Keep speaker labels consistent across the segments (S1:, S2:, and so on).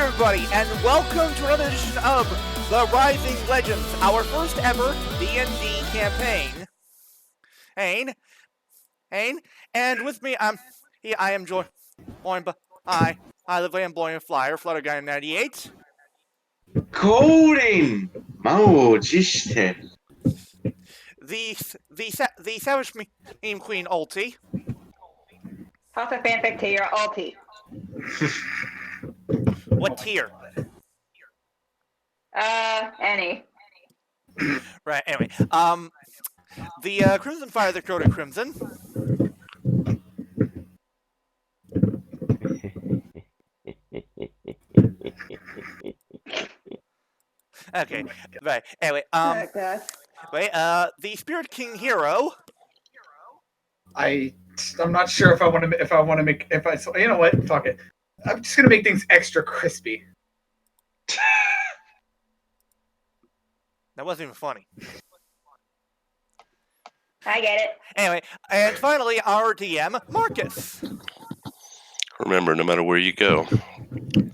S1: everybody, and welcome to another edition of The Rising Legends, our first ever D&D campaign. And with me, I am joined by the flamboyant flyer, Flutter Guy 98.
S2: 降臨満を持して
S1: the savage meme queen Ulti.
S3: How's a fanfic to your Ulti?
S1: What tier?
S3: Any.
S1: Right, anyway, the Crimson Fire, the Crota Crimson. Okay, right, anyway, the Spirit King Hiiro.
S4: I'm not sure if I want to make you know what, fuck it. I'm just gonna make things extra crispy.
S1: That wasn't even funny.
S3: I get it.
S1: Anyway, and finally, our DM, Markus.
S5: Remember, no matter where you go,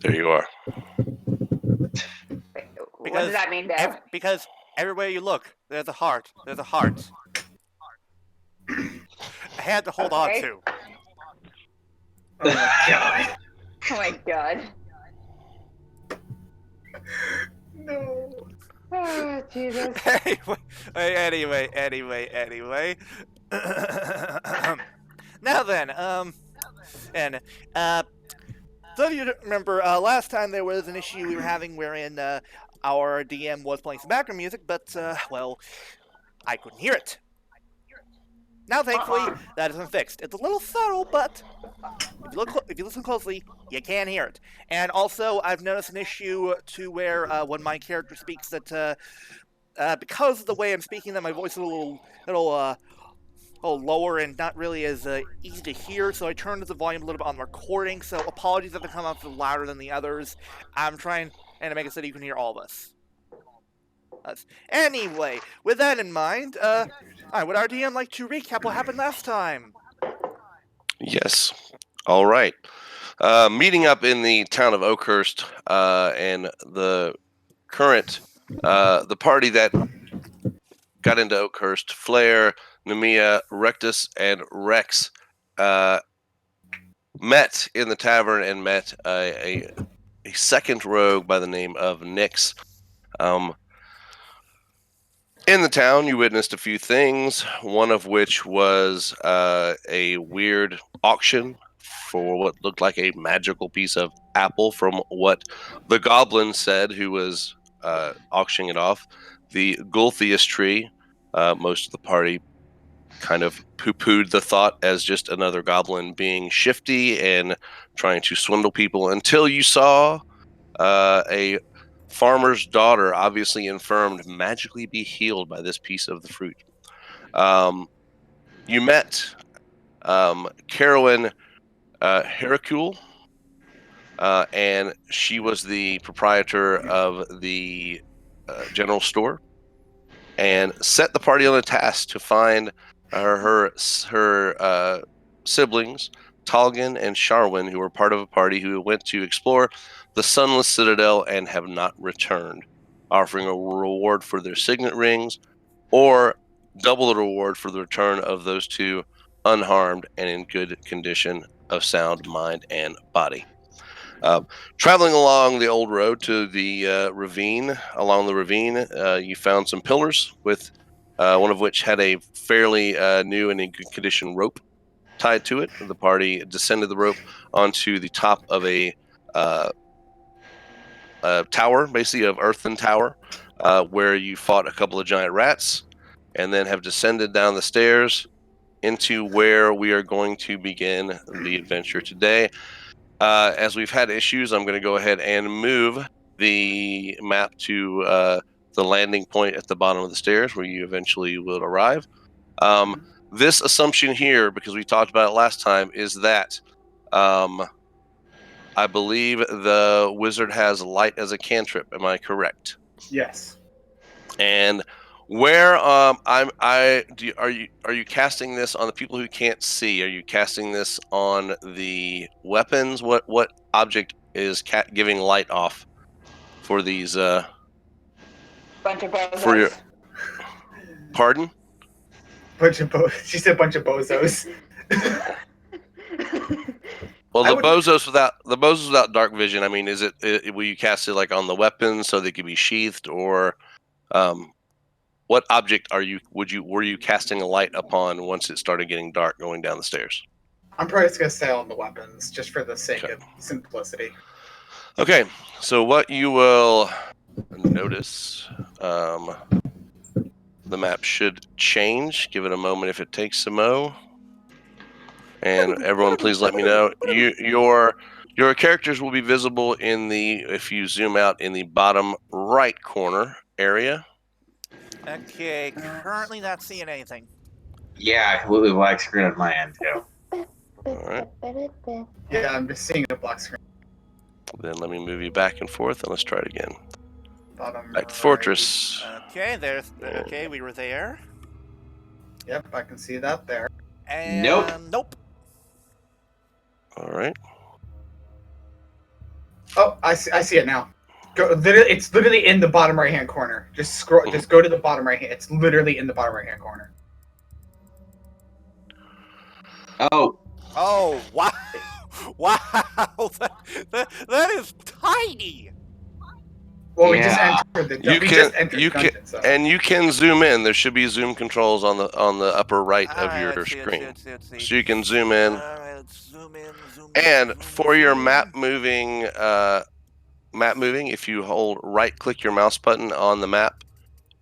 S5: there you are.
S3: What does that mean, Dad?
S1: Because everywhere you look, there's a heart. There's a heart. I had to hold on to.
S4: Oh my god.
S3: Oh my god.
S4: No.
S3: Oh, Jesus.
S1: Anyway. Now then, so you remember last time there was an issue we were having wherein our DM was playing some background music, but well, I couldn't hear it. Now, thankfully, that has been fixed. It's a little subtle, but if you listen closely, you can hear it. And also, I've noticed an issue to where when my character speaks that because of the way I'm speaking, that my voice is a little lower and not really as easy to hear, so I turned the volume a little bit on the recording, so apologies if it comes out louder than the others. I'm trying to make it so that you can hear all of us. Anyway, with that in mind, would our DM like to recap what happened last time?
S5: Yes. All right. Meeting up in the town of Oakhurst, and the current, the party that got into Oakhurst, Flair, Nemea, Rectus, and Rex, met in the tavern and met a second rogue by the name of Nyx. In the town, you witnessed a few things, one of which was a weird auction for what looked like a magical piece of apple, from what the goblin said who was auctioning it off. The Gulthius tree, most of the party kind of poo-pooed the thought as just another goblin being shifty and trying to swindle people, until you saw a farmer's daughter, obviously infirmed, magically be healed by this piece of the fruit. You met Carolyn Heracule, and she was the proprietor of the general store, and set the party on a task to find her siblings, Talgan and Sharwin, who were part of a party who went to explore the Sunless Citadel and have not returned, offering a reward for their signet rings, or double the reward for the return of those two unharmed and in good condition of sound mind and body. Traveling along the old road to the ravine, you found some pillars, with one of which had a fairly new and in good condition rope tied to it. The party descended the rope onto the top of a tower, basically of earthen tower, where you fought a couple of giant rats, and then have descended down the stairs into where we are going to begin the adventure today. As we've had issues, I'm going to go ahead and move the map to the landing point at the bottom of the stairs, where you eventually will arrive. This assumption here, because we talked about it last time, is that I believe the wizard has light as a cantrip. Am I correct?
S4: Yes.
S5: And where are you casting this on the people who can't see? Are you casting this on the weapons? What object is giving light off for these.
S3: Bunch of bozos.
S5: For your pardon?
S4: She said bunch of bozos.
S5: Well,
S4: I
S5: the
S4: would-
S5: bozos without dark vision. I mean, is it will you cast it like on the weapons so they could be sheathed, or what object were you casting a light upon once it started getting dark going down the stairs?
S4: I'm probably just gonna say on the weapons, just for the sake
S5: Okay.
S4: of simplicity.
S5: Okay, so what you will notice, the map should change. Give it a moment if it takes a mo. And everyone, please let me know. Your characters will be visible if you zoom out in the bottom right corner area.
S1: Okay, currently not seeing anything.
S2: Yeah, completely black screen on my end too.
S5: All right.
S4: Yeah, I'm just seeing a black screen.
S5: Then let me move you back and forth, and let's try it again.
S4: Bottom
S5: Back to the
S4: right.
S5: fortress.
S1: Okay, okay, we were there.
S4: Yep, I can see that there.
S1: And nope.
S5: All right.
S4: Oh, I see it now. It's literally in the bottom right hand corner. Just scroll. Just go to the bottom right hand. It's literally in the bottom right hand corner.
S2: Oh,
S1: Oh, wow. Wow. That is tiny.
S4: Well,
S2: Yeah.
S4: we just entered the
S5: You
S4: dungeon, so.
S5: and you can zoom in. There should be zoom controls on the upper right of your
S1: Let's see,
S5: screen,
S1: let's see.
S5: so you can zoom in.
S1: Alright, let's zoom in, zoom
S5: And
S1: zoom
S5: for your
S1: zoom.
S5: map moving, if you hold right-click your mouse button on the map,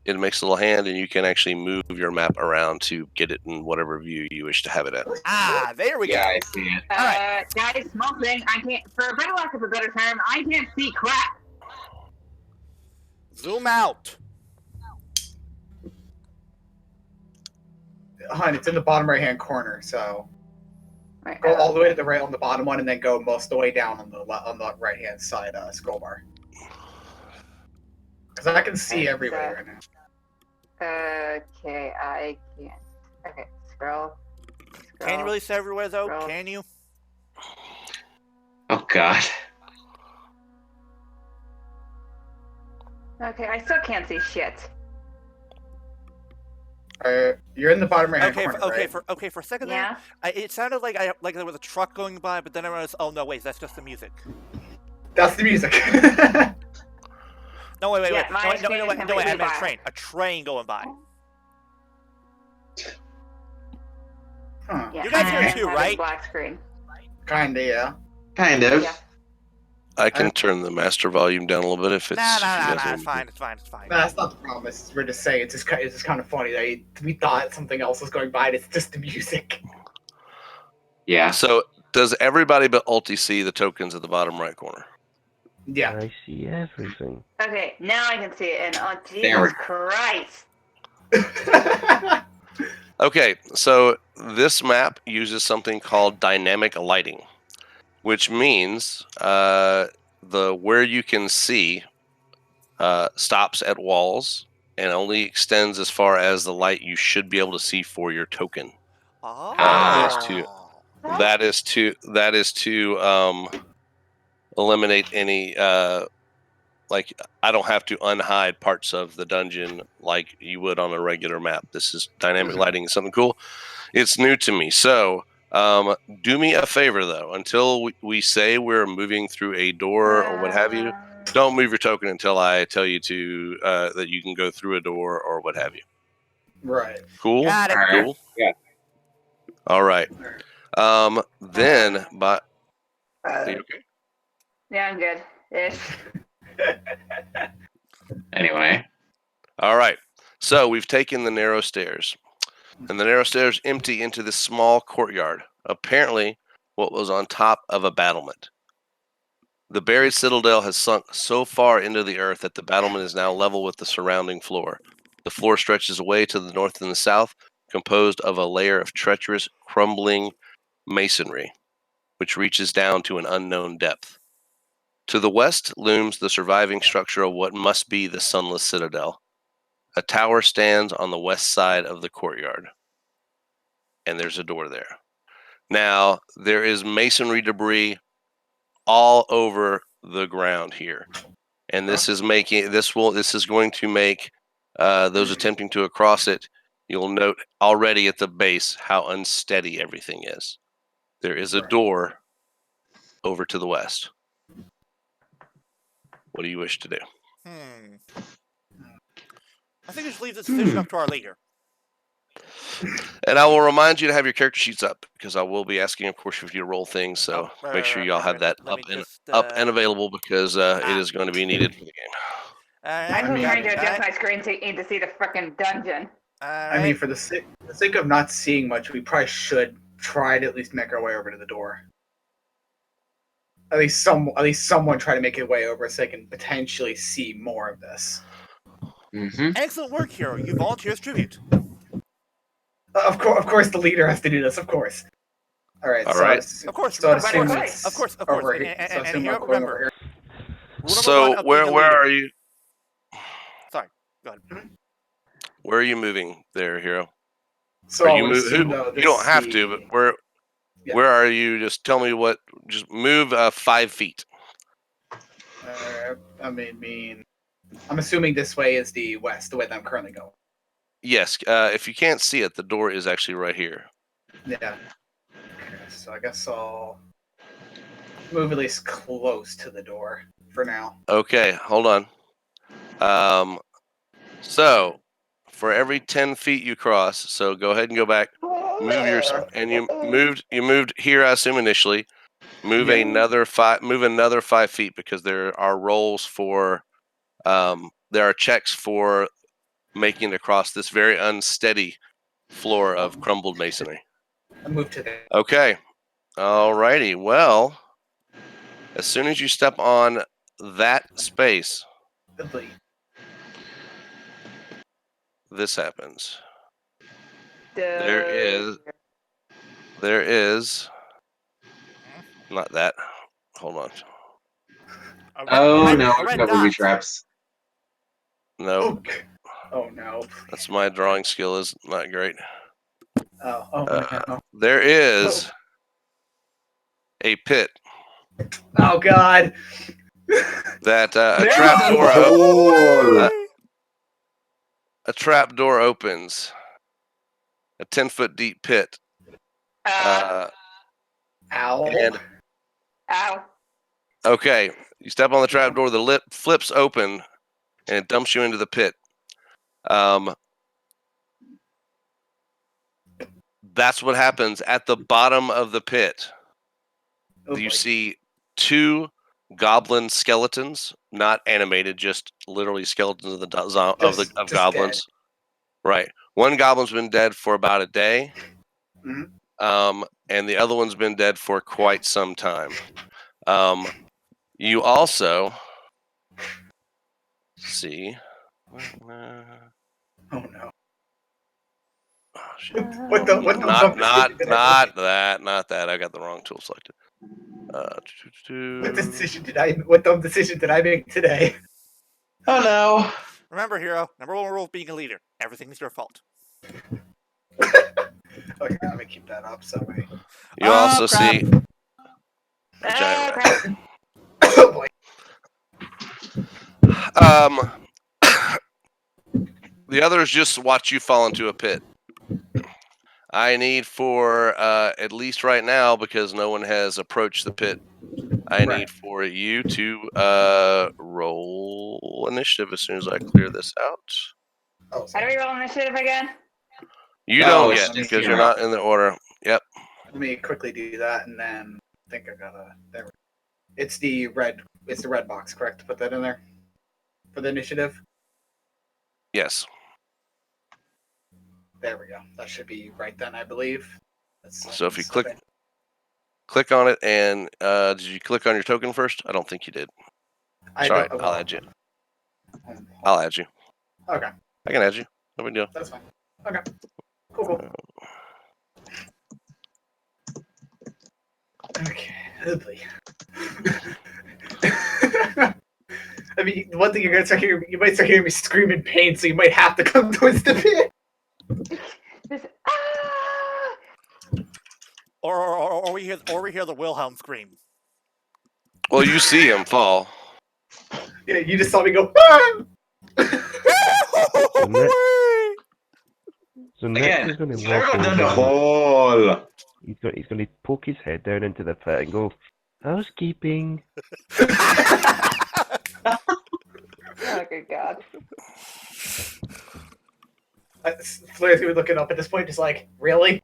S5: it makes a little hand, and you can actually move your map around to get it in whatever view you wish to have it at.
S1: Ah, there we
S2: yeah,
S1: go.
S2: I see it.
S3: Guys, small thing. I can't, for better lack of a better term, I can't see crap.
S1: Zoom out.
S4: Hun, it's in the bottom right hand corner. So
S3: Right,
S4: go all the way to the right on the bottom one, and then go most of the way down on the right hand side scroll bar. Because I can see everybody right now.
S3: Okay, I can't. Okay, scroll.
S1: Can you really see everywhere though?
S3: Scroll.
S1: Can you?
S2: Oh God.
S3: Okay, I still can't see shit.
S4: You're in the bottom right hand
S1: Okay,
S4: corner, right?
S1: for a second
S3: Yeah?
S1: there, it sounded like there was a truck going by, but then I realized, oh no, wait, that's just the music.
S4: That's the music.
S1: No, wait,
S3: Yeah, my
S1: no,
S3: screen is
S1: I
S3: completely
S1: meant
S3: black.
S1: a train going by.
S4: Huh.
S3: Yeah,
S1: You guys hear
S3: I
S1: it too,
S3: have a
S1: right?
S3: Black screen.
S4: Kinda, yeah.
S2: Kind of.
S3: Yeah.
S5: I can turn the master volume down a little bit if it's.
S1: Nah,
S5: if you guys
S1: it's
S5: want
S1: fine,
S5: to.
S1: it's fine, it's fine.
S4: Nah, that's not the problem. We're just saying it's just kind of funny that we thought something else was going by, and it's just the music.
S2: Yeah.
S5: So does everybody but Ulti see the tokens at the bottom right corner?
S4: Yeah.
S6: I see everything.
S3: Okay, now I can see it, and oh,
S2: There we
S3: Jesus Christ.
S5: Okay, so this map uses something called dynamic lighting, which means where you can see stops at walls and only extends as far as the light you should be able to see for your token.
S1: Oh.
S5: That is to eliminate any like I don't have to unhide parts of the dungeon like you would on a regular map. This is dynamic lighting, something cool. It's new to me. So do me a favor though, until we say we're moving through a door or what have you, don't move your token until I tell you to that you can go through a door or what have you.
S4: Right.
S5: Cool.
S1: Got it.
S2: All right.
S5: Cool.
S2: Yeah.
S5: All right. Then, but are you okay?
S3: Yeah, I'm good. Ish.
S2: Anyway.
S5: All right. So we've taken the narrow stairs, and the narrow stairs empty into this small courtyard. Apparently, what was on top of a battlement. The buried citadel has sunk so far into the earth that the battlement is now level with the surrounding floor. The floor stretches away to the north and the south, composed of a layer of treacherous, crumbling masonry, which reaches down to an unknown depth. To the west looms the surviving structure of what must be the Sunless Citadel. A tower stands on the west side of the courtyard, and there's a door there. Now, there is masonry debris all over the ground here, and this is going to make those attempting to cross it. You'll note already at the base how unsteady everything is. There is a door over to the west. What do you wish to do?
S1: I think we should leave this decision up to our leader.
S5: And I will remind you to have your character sheets up, because I will be asking, of course, if you roll things. So make sure y'all have that up and available, because it is going to be needed for the game.
S3: I'm just trying to adjust my screen to see the frickin' dungeon.
S4: I mean, for the sake of not seeing much, we probably should try to at least make our way over to the door. At least someone try to make their way over so they can potentially see more of this.
S2: Mm-hmm.
S1: Excellent work, Hiiro. You volunteer as tribute.
S4: Of course, the leader has to do this. Of course. All right.
S1: Of course.
S4: Of
S1: course.
S4: Over here.
S1: And
S4: assume
S1: Hiiro,
S4: I'm going
S1: remember.
S4: over here.
S5: So where are you?
S1: Sorry. Go ahead.
S5: Where are you moving there, Hiiro?
S4: So
S5: you don't have to, but where are you? Just tell me what. Just move 5 feet.
S4: I'm assuming this way is the west, the way that I'm currently going.
S5: Yes. If you can't see it, the door is actually right here.
S4: Yeah. Okay, so I guess I'll move at least close to the door for now.
S5: Okay, hold on. So for every 10 feet you cross, so go ahead and go back. You moved here, I assume, initially. Move another 5 feet, because there are rolls for there are checks for making it across this very unsteady floor of crumbled masonry.
S4: I moved to there.
S5: Okay. Alrighty. Well, as soon as you step on that space, this happens. There is not that. Hold on.
S2: Oh no, it's got booby traps.
S5: No.
S4: Oh no.
S5: That's my drawing skill is not great.
S4: No.
S5: There is a pit.
S4: Oh god.
S5: That a trap door opens. A 10-foot deep pit.
S4: Ow.
S3: Ow.
S5: Okay, you step on the trap door, the lip flips open, and it dumps you into the pit. That's what happens at the bottom of the pit. You see 2 goblin skeletons, not animated, just literally skeletons of goblins.
S4: Dead.
S5: Right. One goblin's been dead for about a day.
S4: Mm-hmm.
S5: And the other one's been dead for quite some time. You also see.
S4: Oh no.
S5: Oh, shit.
S4: What the
S5: Not that. I got the wrong tool selected.
S4: What dumb decision did I make today?
S2: Oh no.
S1: Remember, Hiiro, number 1 rule of being a leader. Everything's your fault.
S4: Okay, let me keep that up. Sorry.
S5: You also see a giant rat.
S4: Oh boy.
S5: The others just watch you fall into a pit. I need for, at least right now, because no one has approached the pit, I need for you to roll initiative as soon as I clear this out.
S3: How do we roll initiative again?
S5: You don't yet, because you're not in the order. Yep.
S4: Let me quickly do that, and then I think I gotta. There. It's the red box, correct? Put that in there for the initiative.
S5: Yes.
S4: There we go. That should be right then, I believe.
S5: So if you click on it, and did you click on your token first? I don't think you did. Sorry, I'll add you. I'll add you.
S4: Okay.
S5: I can add you. No big deal.
S4: That's fine. Okay. Cool. Okay. Lovely. I mean, one thing you're gonna start hearing, you might start hearing me scream in pain, so you might have to come towards the pit.
S1: Or we hear the Wilhelm scream.
S5: Well, you see him fall.
S4: Yeah, you just saw me go. Ah!
S6: So next
S2: Again,
S6: is going to walk
S2: everyone done the
S6: over.
S2: whole.
S6: He's going to poke his head down into the pit and go, housekeeping.
S3: Oh, good God.
S4: Flair's gonna be looking up at this point, just like, really?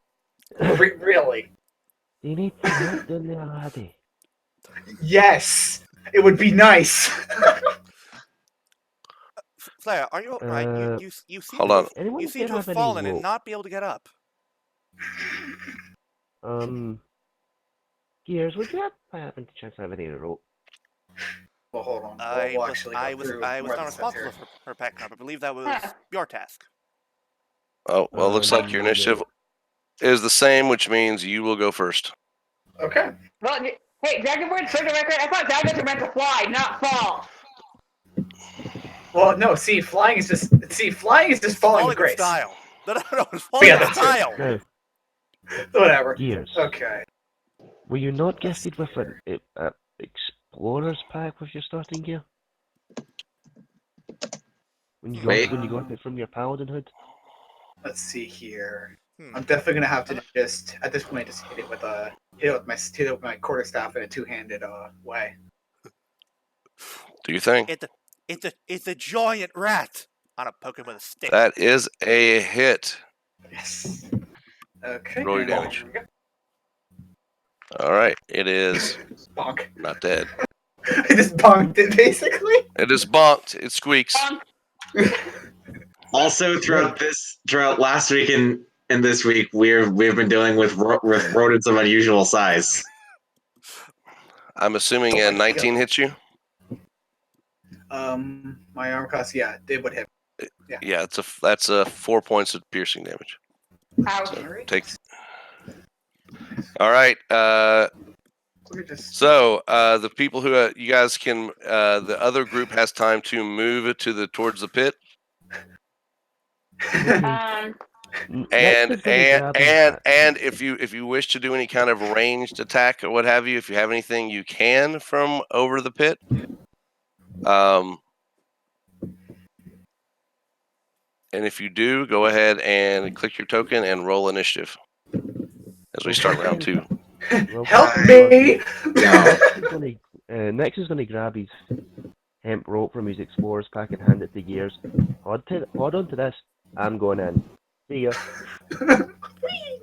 S4: Really?
S6: Do you need some help down there, laddie?
S4: Yes! It would be nice!
S1: Flair, are you alright?
S6: Uh,
S1: You seem
S5: Hold
S1: to
S5: on.
S1: have,
S6: Anyone
S1: you seem
S6: there
S1: to have
S6: have any
S1: fallen and
S6: rope?
S1: not be able to get up.
S6: Gears, would you happen to chance to have any rope?
S4: Well, hold on.
S1: I
S4: We'll
S1: was
S4: actually
S1: I
S4: go
S1: was
S4: through
S1: I was
S4: more
S1: not
S4: of the steps
S1: responsible
S4: here.
S1: for packing up. I believe that was
S3: Huh.
S1: your task.
S5: Oh, well, looks like your initiative is the same, which means you will go first.
S4: Okay.
S3: Well, hey, Dragonborn, for the record, I thought dragons are meant to fly, not fall.
S4: Well, no, see, flying is just falling with
S1: Falling with
S4: grace.
S1: style. No, it's falling
S4: Yeah,
S1: with
S4: that too.
S1: style.
S6: Now,
S4: Whatever.
S6: Gears,
S4: Okay.
S6: were you not gifted with an explorer's pack with your starting gear? When you
S2: Wait.
S6: got it from your paladin hood?
S4: Let's see here.
S1: Hmm.
S4: I'm definitely gonna have to just at this point just hit it with my quarterstaff in a two-handed way.
S5: Do you think?
S1: It's a giant rat on a poking with a stick.
S5: That is a hit.
S4: Yes. Okay.
S5: Roll your
S4: and
S5: damage.
S4: here we go.
S5: All right. It is
S4: Bonk.
S5: not dead.
S4: I just bonked it basically.
S5: It is bonked. It squeaks.
S2: Also, throughout last week and this week, we've been dealing with rodents of unusual size.
S5: I'm assuming a 19 hits you.
S4: My armor class, yeah, it would hit.
S5: Yeah, that's a 4 points of piercing damage.
S3: Ouch.
S5: So take. All right.
S4: Let me just.
S5: So the people who you guys can, the other group has time to move it towards the pit, and if you wish to do any kind of ranged attack or what have you, if you have anything you can from over the pit. And if you do, go ahead and click your token and roll initiative as we start round 2.
S4: Help me!
S6: Next is going to grab his hemp rope from his explorer's pack and hand it to Gears. Hold on to this. I'm going in. See ya.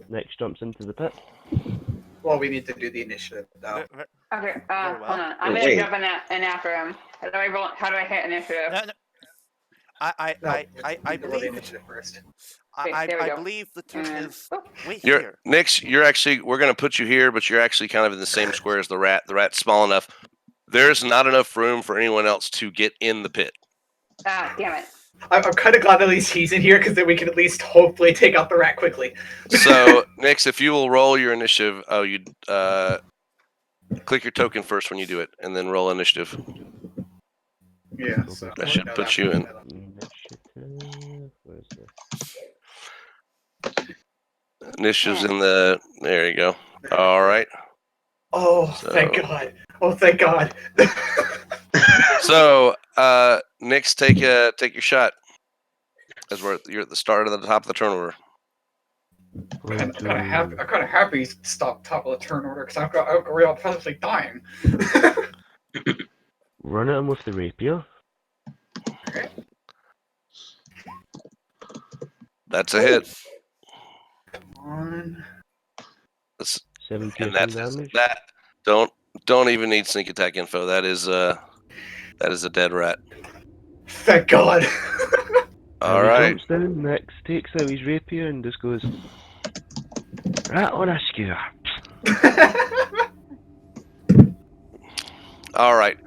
S6: Next jumps into the pit.
S4: Well, we need to do the initiative though.
S3: Okay,
S1: well.
S3: hold on. I'm gonna jump in after him. How do I roll? How do I hit initiative?
S1: No. I
S4: roll the
S1: believe
S4: initiative first.
S1: I
S3: there we go.
S1: believe the turn is wait
S5: You're
S1: here.
S5: Nix. You're actually. We're going to put you here, but you're actually kind of in the same square as the rat. The rat's small enough. There's not enough room for anyone else to get in the pit.
S3: Ah, damn it.
S4: I'm kind of glad at least he's in here because then we can at least hopefully take out the rat quickly.
S5: So, Nix, if you will roll your initiative, you click your token first when you do it, and then roll initiative.
S4: Yeah, so
S5: That should put you in.
S6: Initiative. Where's this?
S5: Initiative's in the. There you go. All right.
S4: Oh,
S5: So-
S4: thank God! Oh, thank God!
S5: So, Nix, take your shot. As you're at the start of the top of the turn order.
S4: I'm kind of happy he's stopped top of the turn order because I'm real possibly dying.
S6: Run at him with the rapier.
S5: That's a hit.
S4: Come on.
S5: That's,
S6: 7
S5: and
S6: piercing
S5: that's
S6: damage.
S5: that. Don't even need sneak attack info. That is a dead rat.
S4: Thank God!
S5: All
S6: He
S5: right.
S6: jumps down, next takes out his rapier and just goes, rat on a skewer.
S5: All right.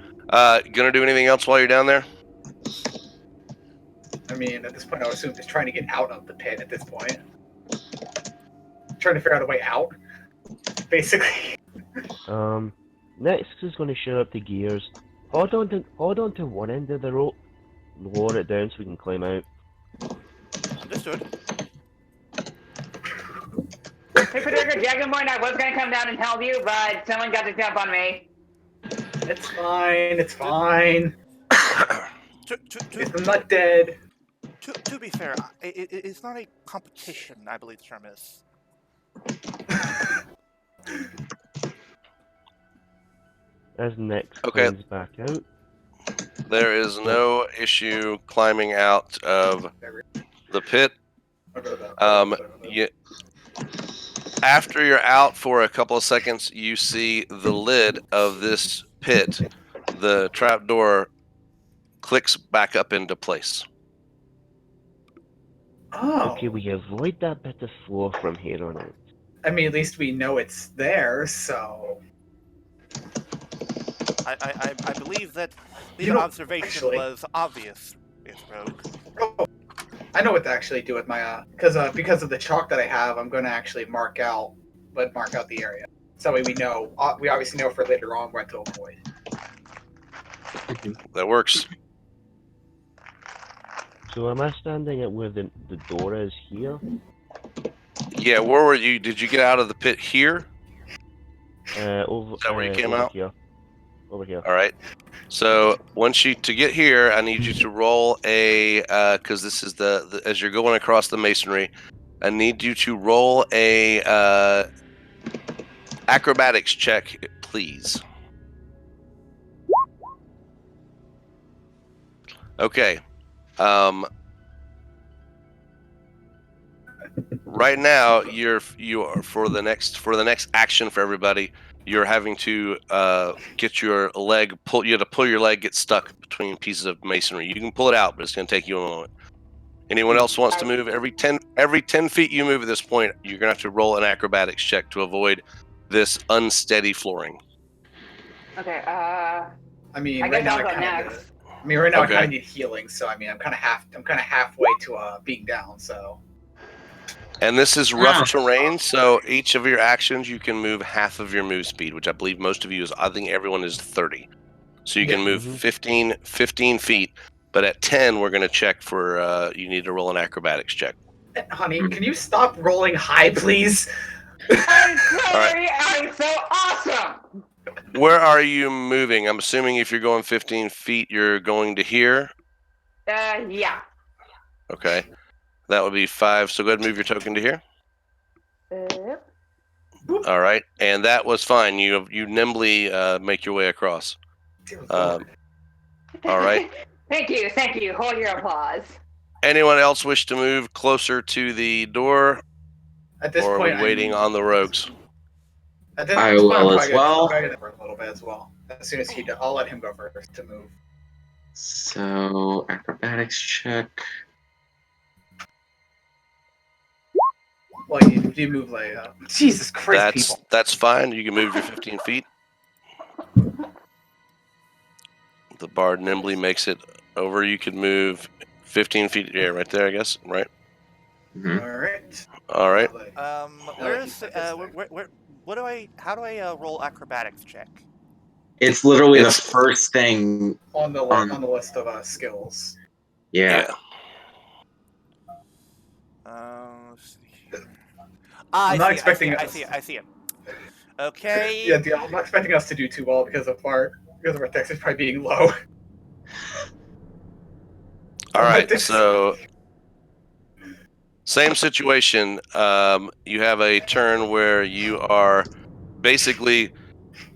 S5: Gonna do anything else while you're down there?
S4: I mean, at this point, I would assume just trying to get out of the pit at this point. Trying to figure out a way out, basically.
S6: Next is going to show up the Gears. Hold on to one end of the rope, lower it down so we can climb out.
S1: Understood.
S3: Hey, Patricia, Dragonborn, I was gonna come down and help you, but someone got to jump on me.
S4: It's fine. It's fine. I'm
S1: To,
S4: not dead.
S1: to be fair, it's not a competition, I believe the term is.
S6: As Nick
S5: Okay.
S6: comes back out.
S5: There is no issue climbing out of the pit. After you're out for a couple of seconds, you see the lid of this pit. The trapdoor clicks back up into place.
S4: Oh.
S6: Okay, we avoid that bit of floor from here on out.
S4: I mean, at least we know it's there, so.
S1: I believe that the
S4: You know,
S1: observation
S4: actually-
S1: was obvious, Miss Rogue.
S4: Oh, I know what to actually do with my because of the chalk that I have, I'm going to actually mark out the area. So that way we know. We obviously know for later on what to avoid.
S5: That works.
S6: So am I standing at where the door is here?
S5: Yeah, where were you? Did you get out of the pit here?
S6: Over.
S5: Is that where you came
S6: over
S5: out?
S6: Here. Over here.
S5: All right. So to get here, I need you to roll a because this is the as you're going across the masonry. I need you to roll a acrobatics check, please. Okay. Right now, you are for the next action for everybody. You're having to get your leg You have to pull your leg, get stuck between pieces of masonry. You can pull it out, but it's going to take you a moment. Anyone else wants to move? Every 10 feet you move at this point, you're going to have to roll an acrobatics check to avoid this unsteady flooring.
S3: Okay.
S4: I mean,
S3: I
S4: right
S3: guess
S4: now
S3: I'll go
S4: I kind
S3: next.
S4: of. I mean, right now I
S5: Okay.
S4: kind of need healing, so I mean, I'm kind of halfway to being down. So.
S5: And this is rough terrain, so each of your actions you can move half of your move speed, which I believe most of you is. I think everyone is 30, so you can move 15 feet. But at 10, we're going to check for. You need to roll an acrobatics check.
S4: Honey, can you stop rolling high, please?
S3: I'm sorry. I'm so awesome.
S5: Where are you moving? I'm assuming if you're going 15 feet, you're going to here.
S3: Yeah.
S5: Okay, that would be 5. So go ahead and move your token to here. All right, and that was fine. You nimbly make your way across. All right.
S3: Thank you. Hold your applause.
S5: Anyone else wish to move closer to the door,
S4: At this
S5: or are
S4: point,
S5: we waiting on the rogues?
S4: At this
S2: I
S4: point,
S2: will
S4: I'm
S2: as
S4: probably
S2: well.
S4: gonna for a little bit as well. As soon as he does, I'll let him go first to move.
S2: So acrobatics check.
S4: Well, you move like Jesus Christ, people.
S5: That's fine. You can move your 15 feet. The bard nimbly makes it over. You could move 15 feet. Yeah, right there, I guess. Right.
S2: Mhm.
S4: All right.
S5: All right.
S1: Where is how do I roll acrobatics check?
S2: It's literally
S5: It's-
S2: the first thing.
S4: On the list of skills.
S2: Yeah.
S1: Let's see. I
S4: not
S1: see
S4: expecting
S1: I
S4: us-
S1: see it. Okay.
S4: Yeah, I'm not expecting us to do too well because of our Texas probably being low.
S5: All right. So same situation. You have a turn where you are basically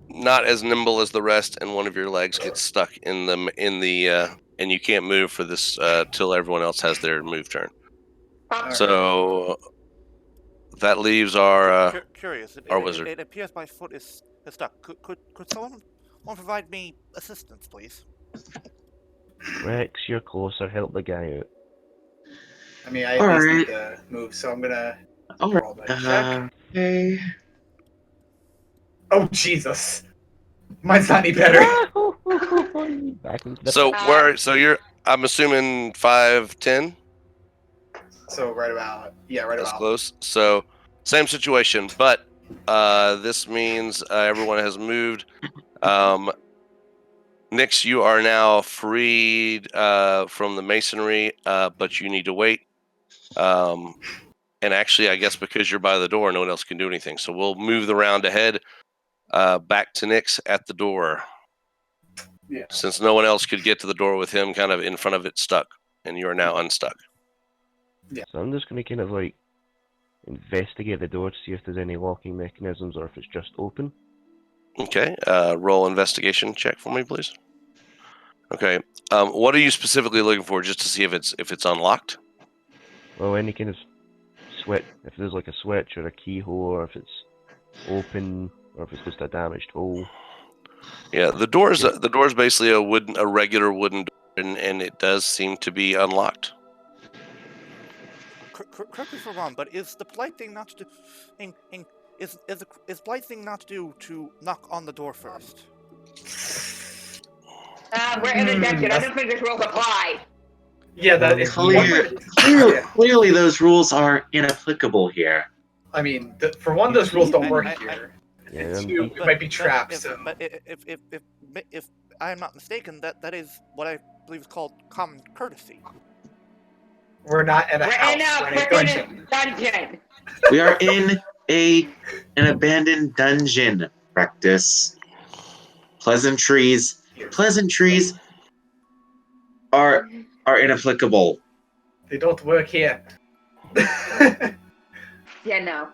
S5: not as nimble as the rest, and one of your legs gets stuck in the and you can't move for this till everyone else has their move turn.
S4: Alright.
S5: So that leaves our
S1: Curious.
S5: our wizard.
S1: It appears my foot is stuck. Could someone provide me assistance, please?
S6: Rex, you're closer. Help the guy out.
S4: I mean, I
S2: All
S4: at least
S2: right.
S4: need to move, so I'm gonna
S2: All
S4: roll that check.
S2: Okay.
S4: Oh Jesus, mine's not any better.
S6: Back into the
S5: So
S3: Uh,
S5: you're I'm assuming 5'10".
S4: So right about
S5: That's close. So same situation, but this means everyone has moved. Nix, you are now freed from the masonry, but you need to wait. And actually, I guess because you're by the door, no one else can do anything. So we'll move the round ahead back to Nix at the door.
S4: Yeah.
S5: Since no one else could get to the door with him kind of in front of it stuck, and you are now unstuck.
S6: So I'm just going to kind of like investigate the door to see if there's any locking mechanisms or if it's just open.
S5: Okay, roll investigation check for me, please. Okay, what are you specifically looking for, just to see if it's unlocked?
S6: Well, any kind of switch, if there's like a switch or a keyhole, or if it's open, or if it's just a damaged hole.
S5: Yeah, the door's basically a regular wooden door, and it does seem to be unlocked.
S1: Correct me if I'm wrong, but is the polite thing not to do? Is polite thing not to do to knock on the door first?
S3: We're in a dungeon. I don't think these rules apply.
S4: Yeah, that is
S2: Clearly, those rules are inapplicable here.
S4: I mean, for one, those rules don't work here.
S6: Yeah,
S4: And two, it might be traps.
S1: But if I am not mistaken, that is what I believe is called common courtesy.
S4: We're not at a
S3: We're
S4: house.
S3: in
S4: We're in a
S3: freaking
S4: dungeon.
S3: dungeon.
S2: We are in an abandoned dungeon. Practice. Pleasantries are inapplicable.
S4: They don't work here.
S3: Yeah, no.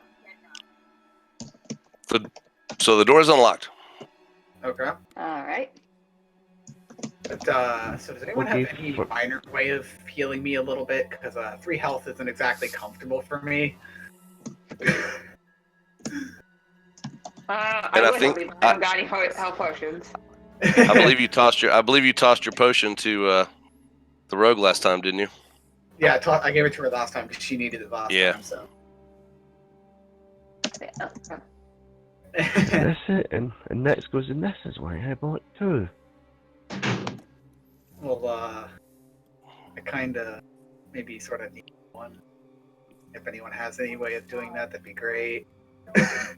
S5: So the door's unlocked.
S4: Okay.
S3: All right.
S4: But, so does anyone have any minor way of healing me a little bit? Because 3 health isn't exactly comfortable for me.
S3: I haven't got any health potions.
S5: I believe you tossed your potion to the rogue last time, didn't you?
S4: Yeah, I gave it to her last time because she needed it last time. So.
S6: That's it, and next goes, and this is why I bought 2.
S4: Well, I kind of maybe sort of need one. If anyone has any way of doing that, that'd be great.
S6: Just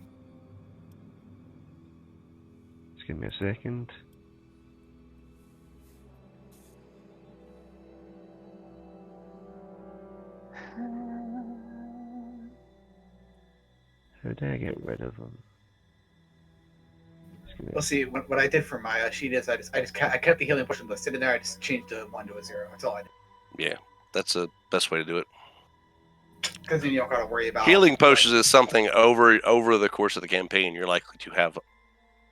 S6: give me a second. How do I get rid of them?
S4: Well, see, what I did for Maya, I kept the healing potion list sitting there. I just changed the 1 to a 0. That's all I did.
S5: Yeah, that's the best way to do it.
S4: Because then you don't got to worry about
S5: healing potions is something over the course of the campaign you're likely to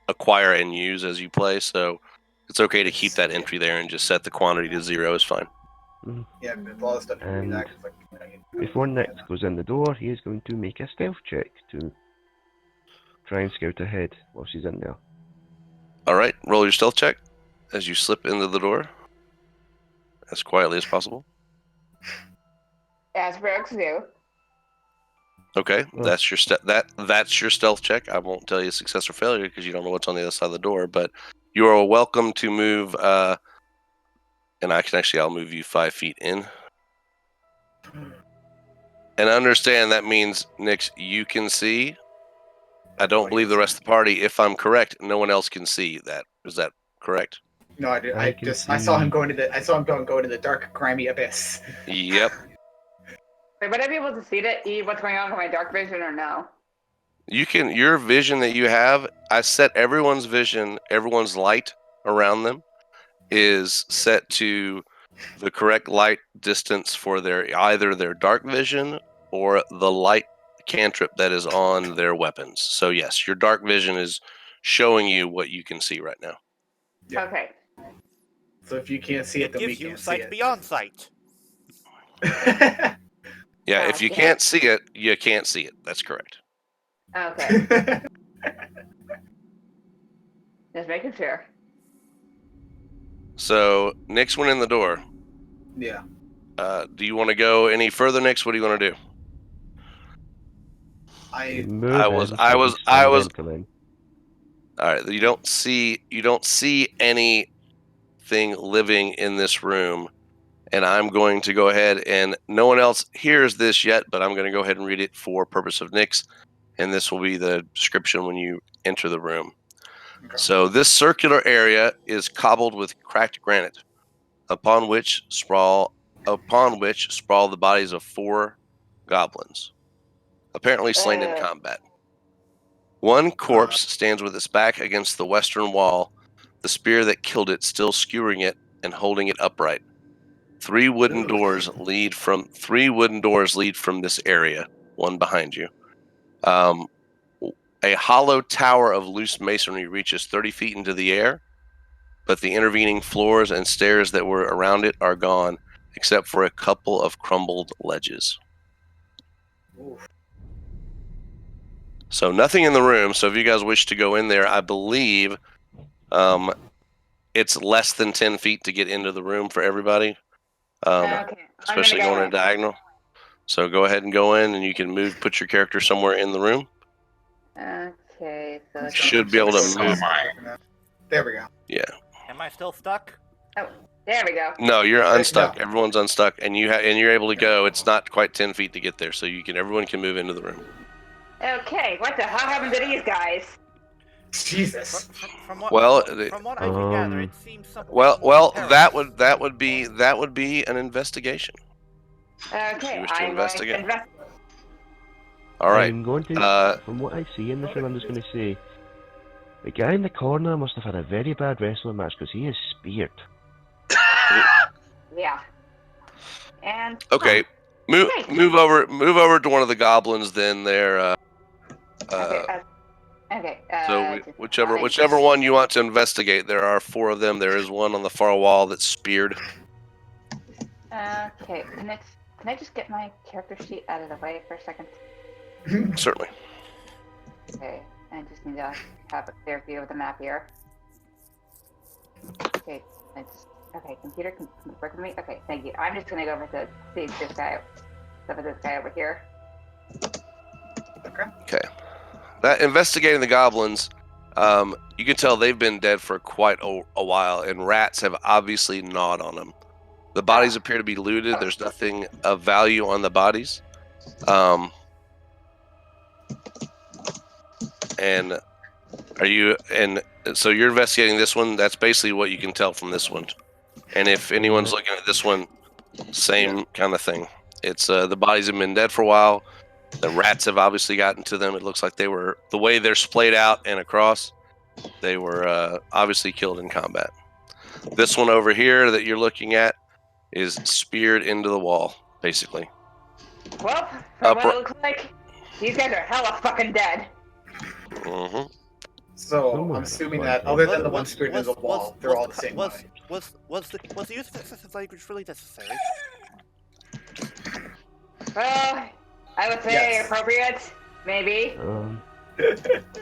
S5: acquire and use as you play. So it's okay to keep that entry there and just set the quantity to 0 is fine.
S4: Yeah, but a lot of stuff you do that.
S6: Before Nick goes in the door, he is going to make a stealth check to try and scout ahead while she's in there.
S5: All right, roll your stealth check as you slip into the door as quietly as possible.
S3: As rogues do.
S5: Okay, that's your that's your stealth check. I won't tell you success or failure because you don't know what's on the other side of the door, but you are welcome to move. And I'll move you 5 feet in. And understand that means, Nix, you can see. I don't believe the rest of the party. If I'm correct, no one else can see that. Is that correct?
S4: No, I did. I saw him go into the dark, grimy abyss.
S5: Yep.
S3: Wait, would I be able to see what's going on with my dark vision or no?
S5: You can. Your vision that you have, I set everyone's vision, everyone's light around them is set to the correct light distance for either their dark vision or the light cantrip that is on their weapons. So yes, your dark vision is showing you what you can see right now.
S4: Yeah.
S3: Okay.
S4: So if you can't see it, then we can't see
S1: sight
S4: it.
S1: beyond sight.
S5: Yeah, if you can't see it, you can't see it. That's correct.
S3: Okay. Just making sure.
S5: So Nix went in the door.
S4: Yeah.
S5: Do you want to go any further, Nix? What do you want to do?
S4: I
S5: was. All right. You don't see anything living in this room, and I'm going to go ahead and no one else hears this yet, but I'm going to go ahead and read it for purpose of Nix, and this will be the description when you enter the room. Okay. So this circular area is cobbled with cracked granite, upon which sprawl the bodies of 4 goblins, apparently slain in combat. One corpse stands with its back against the western wall, the spear that killed it still skewering it and holding it upright. Three wooden doors lead from this area, one behind you. A hollow tower of loose masonry reaches 30 feet into the air, but the intervening floors and stairs that were around it are gone, except for a couple of crumbled ledges.
S4: Oof.
S5: So nothing in the room. So if you guys wish to go in there, I believe it's less than 10 feet to get into the room for everybody,
S3: Okay,
S5: especially
S3: I'm gonna
S5: going
S3: go
S5: in diagonal. So go ahead and go in, and you can put your character somewhere in the room.
S3: Okay, so
S5: You should be able to
S2: So
S5: move.
S2: am I.
S4: There we go.
S5: Yeah.
S1: Am I still stuck?
S3: oh, there we go.
S5: No, you're unstuck.
S4: No.
S5: Everyone's unstuck, and you're able to go. It's not quite 10 feet to get there, so everyone can move into the room.
S3: Okay, what the hell happened to these guys?
S4: Jesus.
S1: From what,
S5: Well,
S1: from what I can gather, it seems something.
S5: Well, that
S1: terrorist.
S5: would be an investigation.
S3: Okay,
S5: You wish to
S3: I'm
S5: investigate?
S3: going to invest.
S5: All right.
S6: I'm going to, from what I see in this room, I'm just going to say, the guy in the corner must have had a very bad wrestling match because he is speared.
S3: Yeah. And
S5: Okay. Move over to one of the goblins. Then there.
S3: okay.
S5: So
S3: just
S5: whichever one you want to investigate, there are 4 of them. There is one on the far wall that's speared.
S3: Okay, can I just get my character sheet out of the way for a second?
S5: Certainly.
S3: Okay, I just need to have a clear view of the map here. Okay, computer, can you work with me? Okay, thank you. I'm just gonna go over to see this guy over here.
S5: Okay. That investigating the goblins, you can tell they've been dead for quite a while, and rats have obviously gnawed on them. The bodies appear to be looted. There's nothing of value on the bodies. And so you're investigating this one. That's basically what you can tell from this one. And if anyone's looking at this one, same kind of thing. It's the bodies have been dead for a while. The rats have obviously gotten to them. It looks like they were, the way they're splayed out and across, they were obviously killed in combat. This one over here that you're looking at is speared into the wall, basically.
S3: Well, from what it looks like, these guys are hella fucking dead.
S5: Mm-hmm.
S4: So I'm assuming that other than the one speared into the wall, they're all the same body.
S1: Was the use of excessive language really necessary?
S3: Well, I would say appropriate, maybe.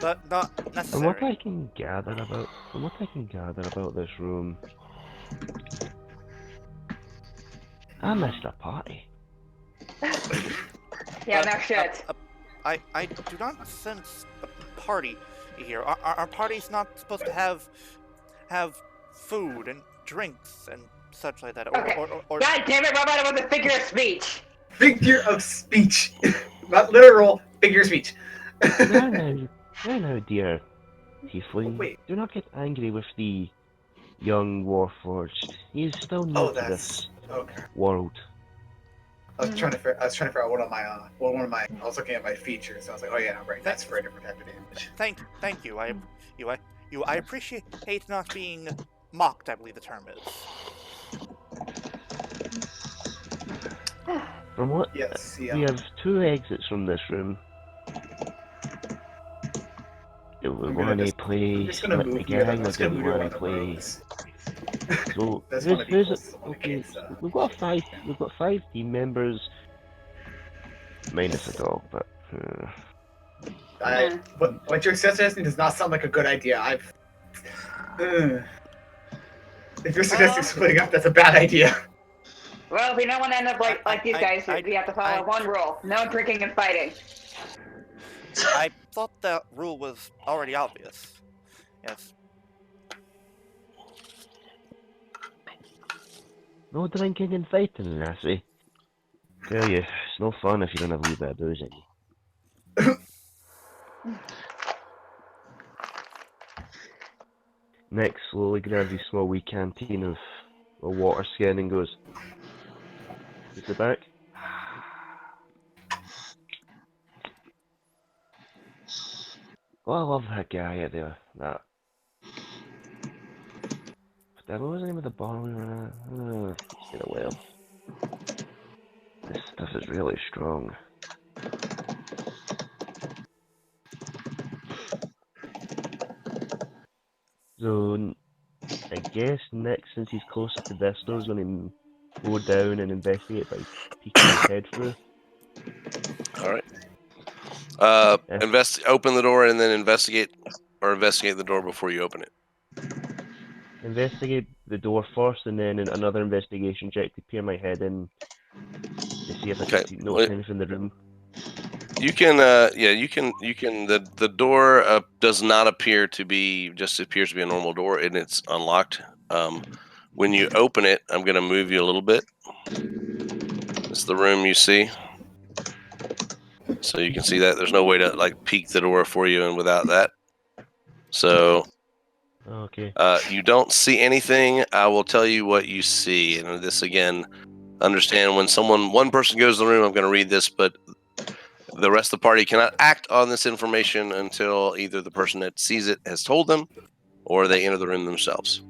S1: But not
S6: From
S1: necessary.
S6: what I can gather about this room, I missed a party.
S3: Yeah, no shit.
S1: I do not sense a party here. Are parties not supposed to have food and drinks and such like that?
S3: Okay.
S1: Or
S3: God damn it, Robot, I want the figure of speech.
S4: Figure of speech. Not literal, figure of speech.
S6: Now, dear Tiefling,
S4: Wait.
S6: do not get angry with the young Warforged. He is still new to this world.
S4: I was trying to figure out I was looking at my features. I was like, oh yeah, right, that's for a different type of damage.
S1: Thank you. I appreciate not being mocked, I believe the term is.
S6: From what?
S4: Yes,
S6: We have 2 exits from this room. Do we want to play split the gang, or do we want to play? So who's it? Okay, we've got 5 team members, minus the dog, but.
S4: What you're suggesting does not sound like a good idea. If you're suggesting splitting up, that's a bad idea.
S3: Well, we don't want to end up like these guys. We have to follow one rule: no drinking and fighting.
S1: I thought that rule was already obvious. Yes.
S6: No drinking and fighting, lassie. Tell you, it's no fun if you don't have a wee bit of booze in you. Nick slowly grabs his small wee canteen of a water skin and goes, "Is it back?" Oh, I love that guy at there. That What was the name of the bottle we were at? It's been a while. This stuff is really strong. So, I guess next, since he's closer to this door, is going to go down and investigate by peeking his head through.
S5: All right. Open the door and then investigate the door before you open it.
S6: Investigate the door first, and then another investigation check to peer my head in to see if I can notice anything in the room.
S5: You can, you can. The door does not appear to be, just appears to be a normal door, and it's unlocked. When you open it, I'm going to move you a little bit. It's the room you see. So you can see that there's no way to like peek the door for you and without that. So
S6: okay.
S5: You don't see anything. I will tell you what you see. And this again, understand when one person goes to the room, I'm going to read this, but the rest of the party cannot act on this information until either the person that sees it has told them or they enter the room themselves.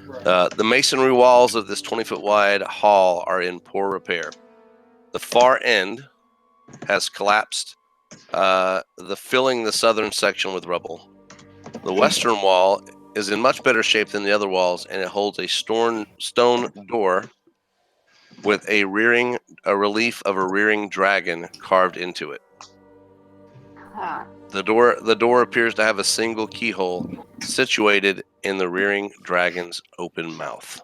S5: The masonry walls of this 20-foot wide hall are in poor repair. The far end has collapsed, filling the southern section with rubble. The western wall is in much better shape than the other walls, and it holds a stone door with a relief of a rearing dragon carved into it.
S3: Huh.
S5: The door appears to have a single keyhole situated in the rearing dragon's open mouth.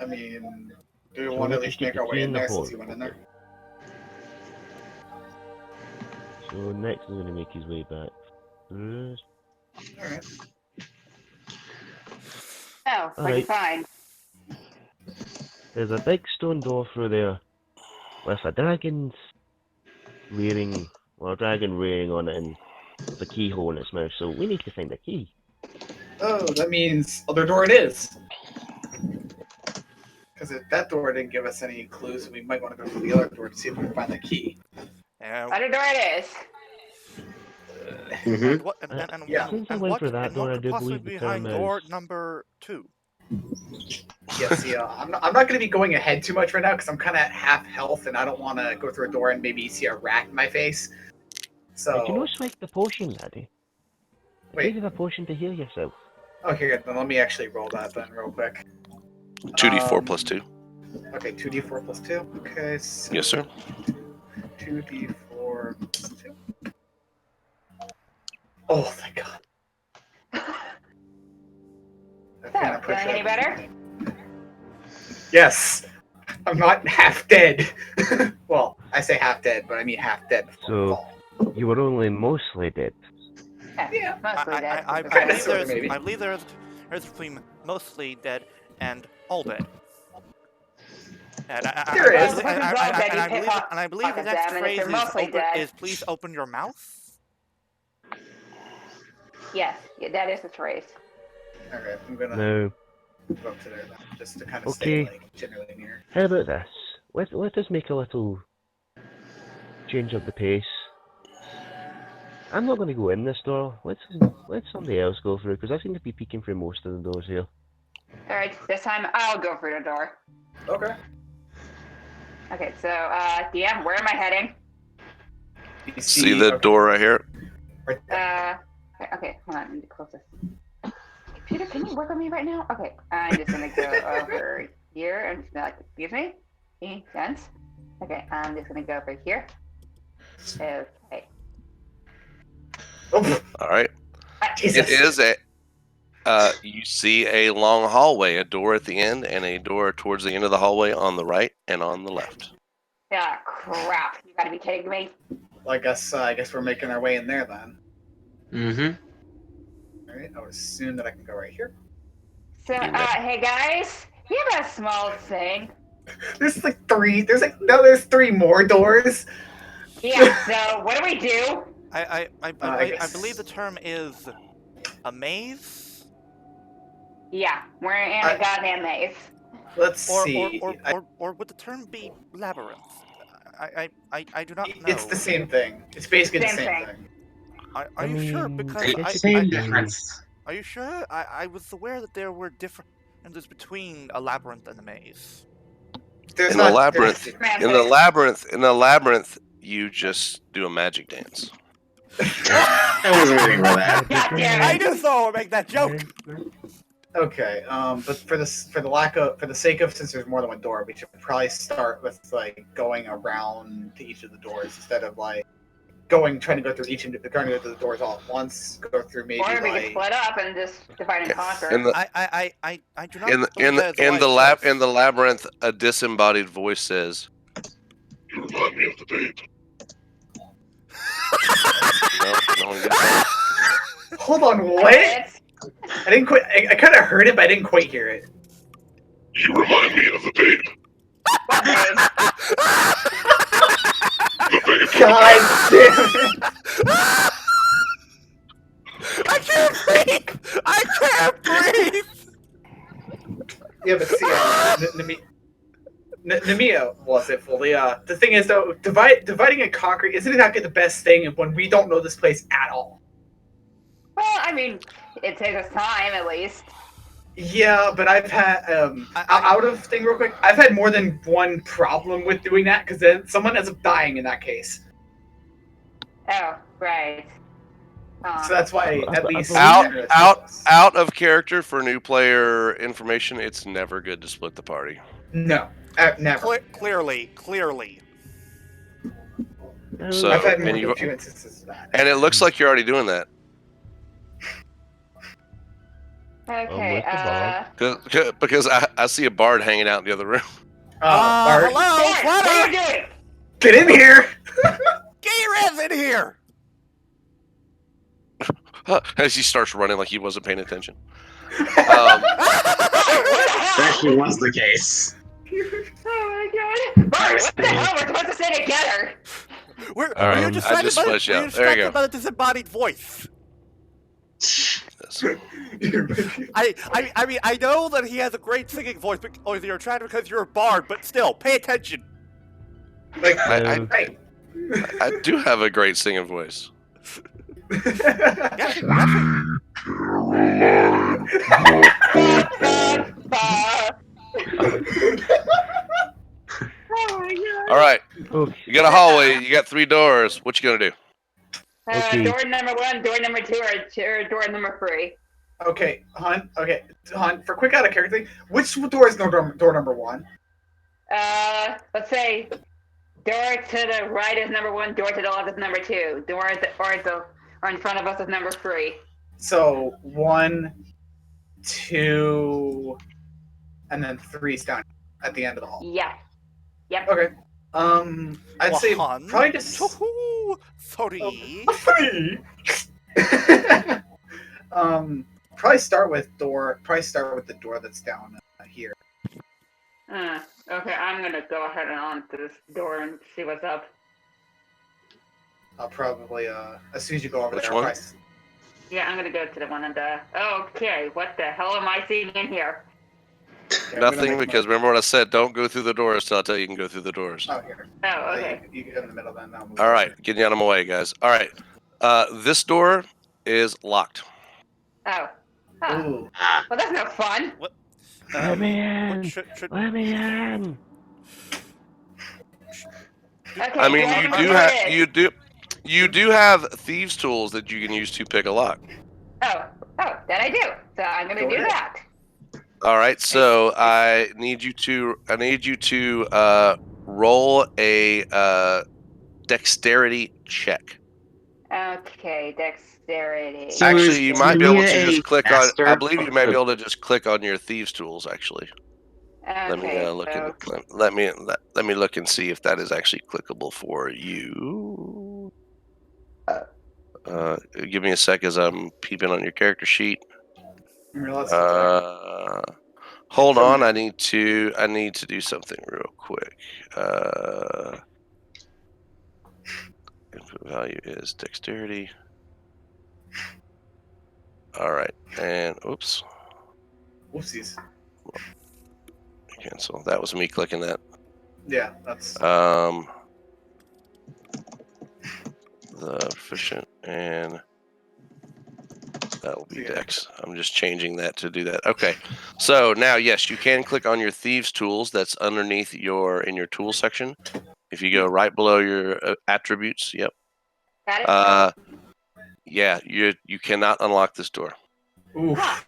S4: I mean, do we want to at least make our way in there since he went in there?
S6: So next he's going to make his way back.
S4: Alright.
S3: Oh, pretty fine.
S6: There's a big stone door through there with a dragon rearing on it and with a keyhole in its mouth, so we need to find the key.
S4: Oh, that means other door it is. Because if that door didn't give us any clues, we might want to go to the other door to see if we can find the key.
S3: Other door it is.
S1: And what, and
S4: Yeah.
S1: what
S6: for that door, I
S1: could
S6: do
S1: possibly
S6: believe the
S1: be behind
S6: term
S1: door
S6: is-
S1: number 2?
S4: Yes, yeah. I'm not going to be going ahead too much right now because I'm kind of half health and I don't want to go through a door and maybe see a rat in my face. So.
S6: Did you not swipe the potion, laddie?
S4: Wait.
S6: Give you the potion to heal yourself.
S4: Okay, good. Then let me actually roll that then real quick.
S5: 2d4 plus 2.
S4: Okay, 2d4 plus 2. Okay. So
S5: Yes, sir.
S4: 2d4 plus 2. Oh, thank God.
S3: So, feeling any better?
S4: Yes. I'm not half dead. Well, I say half dead, but I mean half dead.
S6: So, you were only mostly dead.
S3: Yeah, mostly dead.
S1: I believe there's between mostly dead and all dead. And I believe the next phrase is please open your mouth.
S3: Yes, that is the phrase.
S4: Alright, I'm gonna
S6: Now,
S4: go up to there then, just to kind of
S6: Okay.
S4: stay like generally near.
S6: how about this? Let us make a little change of the pace. I'm not going to go in this door. Let somebody else go through, because I seem to be peeking through most of the doors here.
S3: Alright, this time I'll go through the door.
S4: Okay.
S3: Okay, so, DM, where am I heading?
S4: You
S5: See the door right here?
S4: Right there.
S3: Okay, hold on, I need to close this. Computer, can you work on me right now? Okay, I'm just gonna go over here and just be like, excuse me? Any sense? Okay, I'm just gonna go over here. Okay.
S4: Oh,
S5: All right.
S4: Jesus.
S5: It is you see a long hallway, a door at the end, and a door towards the end of the hallway on the right and on the left.
S3: Yeah, crap. You gotta be kidding me.
S4: Well, I guess we're making our way in there then.
S2: Mm-hmm.
S4: Alright, I would assume that I can go right here.
S3: So, hey guys, we have a small thing.
S4: There's like three. There's 3 more doors.
S3: Yeah, so what do we do?
S1: I
S4: guess-
S1: believe the term is a maze.
S3: Yeah, we're in a goddamn maze.
S4: Let's
S1: Or
S4: see.
S1: would the term be labyrinth? I do not know.
S4: It's the same thing. It's basically the
S3: Same
S4: same
S3: thing.
S4: thing.
S1: Are you sure? Because
S6: I guess
S2: Same difference.
S1: are you sure? I was aware that there were different. And it's between a labyrinth and a maze.
S4: There's
S5: In the
S4: not
S5: labyrinth,
S4: there's-
S5: in the labyrinth, you just do a magic dance.
S2: I was waiting for that.
S3: God damn
S1: I
S3: it.
S1: knew someone would make that joke.
S4: Okay, but for the sake of, since there's more than one door, we should probably start with like going around to each of the doors instead of like trying to go through the doors all at once. Go through maybe
S3: Or we could
S4: like
S3: split up and just divide and conquer.
S5: In the
S1: I do not
S5: in the
S1: believe that is a wise choice.
S5: in the labyrinth, a disembodied voice says,
S7: You remind me of the babe.
S5: no one gets that.
S4: Hold on, what? I didn't quite. I kind of heard it, but I didn't quite hear it.
S7: You remind me of the babe.
S3: What name?
S7: The babe.
S4: God damn it!
S1: I can't breathe! I can't breathe!
S4: Yeah, but see, Namiya wasn't fully. The thing is, though, dividing and conquering isn't exactly the best thing when we don't know this place at all.
S3: Well, I mean, it takes us time at least.
S4: Yeah, but I've had out of thing real quick. I've had more than one problem with doing that because then someone ends up dying in that case.
S3: Oh, right.
S4: So that's why at least
S5: out of character for new player information. It's never good to split the party.
S4: No, never.
S1: Clearly.
S5: So
S4: I've had more
S5: and,
S4: than
S5: you,
S4: a few instances of that.
S5: and it looks like you're already doing that
S3: Okay,
S5: because I see a bard hanging out in the other room.
S4: Bart,
S1: Hello,
S3: Bart, what are you
S1: Flutter!
S3: doing?
S4: get in here!
S1: Get your ass in here!
S5: As he starts running like he wasn't paying attention.
S2: That actually was the case.
S3: Oh my god. Bart, what the hell? We're supposed to stay together.
S1: We're
S6: Alright,
S1: you just
S5: I just split you out. There you go.
S1: about a disembodied voice. I mean, I know that he has a great singing voice, or you're attracted because you're a bard, but still, pay attention.
S4: Like,
S5: I do have a great singing voice.
S1: Actually,
S3: Oh my god.
S5: All right,
S6: Okay.
S5: you got a hallway. You got 3 doors. What you gonna do?
S6: Okay.
S3: Door number 1, door number 2, or door number 3.
S4: Okay, Hunt. Okay, Hunt. For quick out of character thing, which door is door number 1?
S3: Let's say door to the right is number 1, door to the left is number 2, door or in front of us is number 3.
S4: So 1, 2, and then 3's down at the end of the hall.
S3: Yeah. Yep.
S4: Okay. I'd say
S1: One,
S4: probably just
S1: two, three.
S4: 3. Probably start with the door that's down here.
S3: Okay, I'm gonna go ahead and on to this door and see what's up.
S4: I'll probably as soon as you go over
S5: Which
S4: there.
S5: one?
S4: I'll probably-
S3: Yeah, I'm gonna go to the one and okay, what the hell am I seeing in here?
S4: Okay, I'm gonna
S5: Nothing,
S4: make
S5: because remember what I said. Don't go through the doors till I tell you can go through the doors.
S4: Oh, here.
S3: Oh, okay.
S4: You get in the middle then. I'll move
S5: All
S4: over.
S5: right, getting out of my way, guys. All right, this door is locked.
S3: Oh. Huh.
S4: Ooh.
S3: Well, that's no fun.
S6: Let me in!
S1: Should,
S6: Let me in!
S3: Okay,
S5: I mean,
S3: door number 4 is-
S5: you do have thieves' tools that you can use to pick a lock.
S3: Oh, that I do. So I'm gonna do that.
S5: All right, so I need you to roll a dexterity check.
S3: Okay, dexterity.
S2: So-
S5: Actually, you might be able to
S2: Namiya
S5: just click on.
S2: master
S5: I believe you may be
S2: of-
S5: able to just click on your thieves' tools. Actually, let me
S3: Okay,
S5: look.
S3: so
S5: Let me look and see if that is actually clickable for you. Give me a sec as I'm peeping on your character sheet. Hold on, I need to do something real quick. Input value is dexterity. All right, and oops,
S4: Whoopsies.
S5: cancel. That was me clicking that.
S4: Yeah, that's.
S5: The proficient and That will be
S4: Yeah.
S5: Dex. I'm just changing that to do that. Okay. So now, yes, you can click on your Thieves tools. That's underneath in your tool section. If you go right below your attributes, yep.
S3: Got it?
S5: Yeah, you cannot unlock this door.
S4: Oof.
S3: Huh.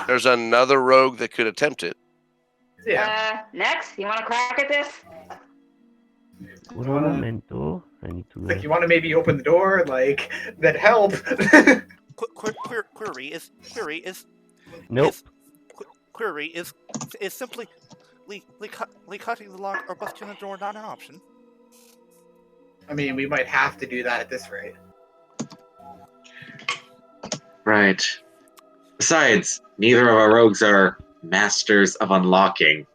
S5: There's another rogue that could attempt it.
S4: Yeah.
S3: Next, you want to crack at this?
S6: Un momento. I need to.
S4: Like, you want to maybe open the door? Like, that help.
S1: Query is
S6: Nope.
S1: query is simply cutting the lock or busting the door not an option.
S4: I mean, we might have to do that at this rate.
S2: Right. Besides, neither of our rogues are masters of unlocking.